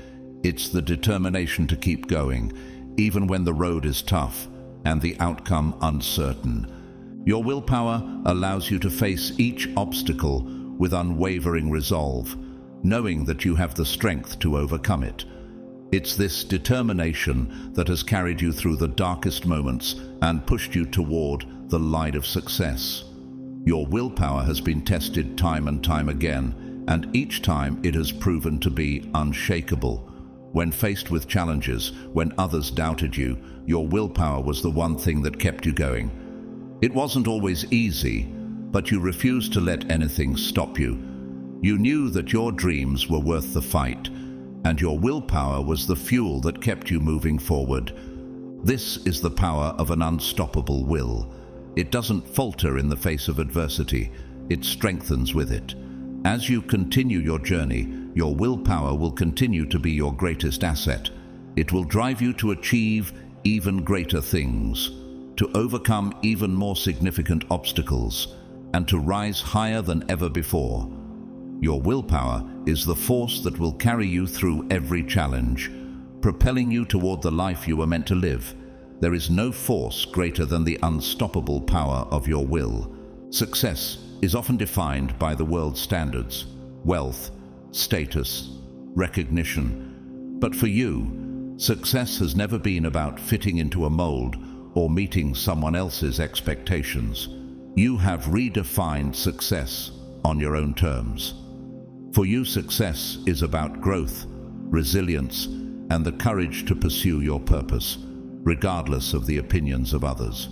It's the determination to keep going, even when the road is tough and the outcome uncertain. Your willpower allows you to face each obstacle with unwavering resolve, knowing that you have the strength to overcome it. It's this determination that has carried you through the darkest moments and pushed you toward the light of success. Your willpower has been tested time and time again, and each time it has proven to be unshakable. When faced with challenges, when others doubted you, your willpower was the one thing that kept you going. It wasn't always easy, but you refused to let anything stop you. You knew that your dreams were worth the fight, and your willpower was the fuel that kept you moving forward. This is the power of an unstoppable will. It doesn't falter in the face of adversity, it strengthens with it. As you continue your journey, your willpower will continue to be your greatest asset. It will drive you to achieve even greater things, to overcome even more significant obstacles, and to rise higher than ever before. Your willpower is the force that will carry you through every challenge, propelling you toward the life you were meant to live. There is no force greater than the unstoppable power of your will. Success is often defined by the world's standards, wealth, status, recognition. But for you, success has never been about fitting into a mold or meeting someone else's expectations. You have redefined success on your own terms. For you, success is about growth, resilience, and the courage to pursue your purpose, regardless of the opinions of others.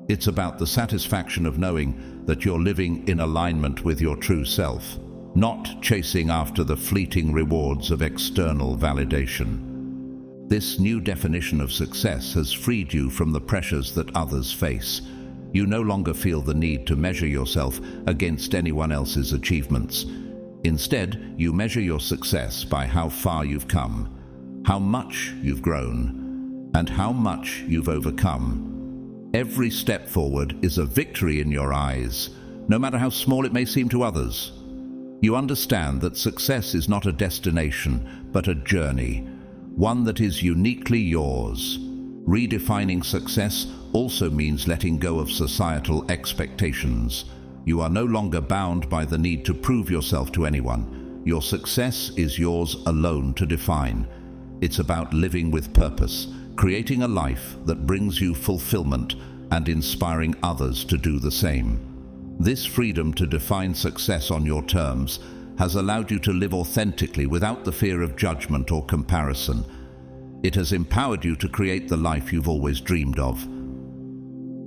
It's about the satisfaction of knowing that you're living in alignment with your true self, not chasing after the fleeting rewards of external validation. This new definition of success has freed you from the pressures that others face. You no longer feel the need to measure yourself against anyone else's achievements. Instead, you measure your success by how far you've come, how much you've grown, and how much you've overcome. Every step forward is a victory in your eyes, no matter how small it may seem to others. You understand that success is not a destination, but a journey, one that is uniquely yours. Redefining success also means letting go of societal expectations. You are no longer bound by the need to prove yourself to anyone. Your success is yours alone to define. It's about living with purpose, creating a life that brings you fulfillment, and inspiring others to do the same. This freedom to define success on your terms has allowed you to live authentically without the fear of judgment or comparison. It has empowered you to create the life you've always dreamed of.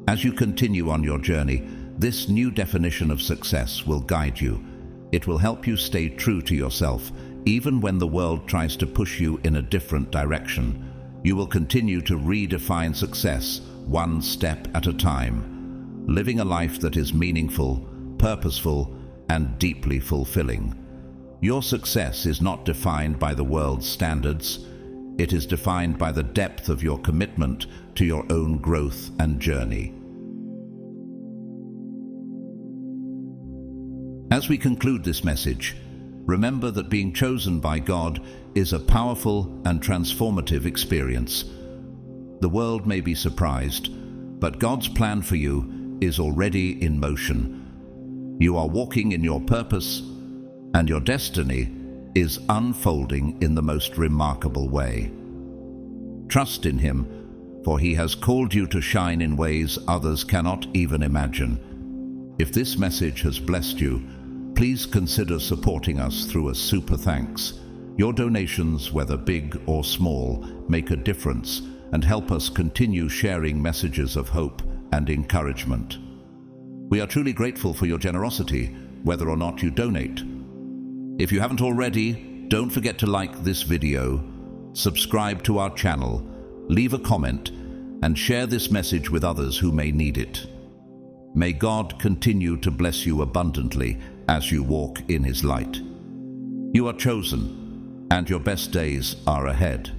As you continue on your journey, this new definition of success will guide you. It will help you stay true to yourself, even when the world tries to push you in a different direction. You will continue to redefine success, one step at a time, living a life that is meaningful, purposeful, and deeply fulfilling. Your success is not defined by the world's standards. It is defined by the depth of your commitment to your own growth and journey. As we conclude this message, remember that being chosen by God is a powerful and transformative experience. The world may be surprised, but God's plan for you is already in motion. You are walking in your purpose, and your destiny is unfolding in the most remarkable way. Trust in Him, for He has called you to shine in ways others cannot even imagine. If this message has blessed you, please consider supporting us through a super thanks. Your donations, whether big or small, make a difference and help us continue sharing messages of hope and encouragement. We are truly grateful for your generosity, whether or not you donate. If you haven't already, don't forget to like this video, subscribe to our channel, leave a comment, and share this message with others who may need it. May God continue to bless you abundantly as you walk in His light. You are chosen, and your best days are ahead.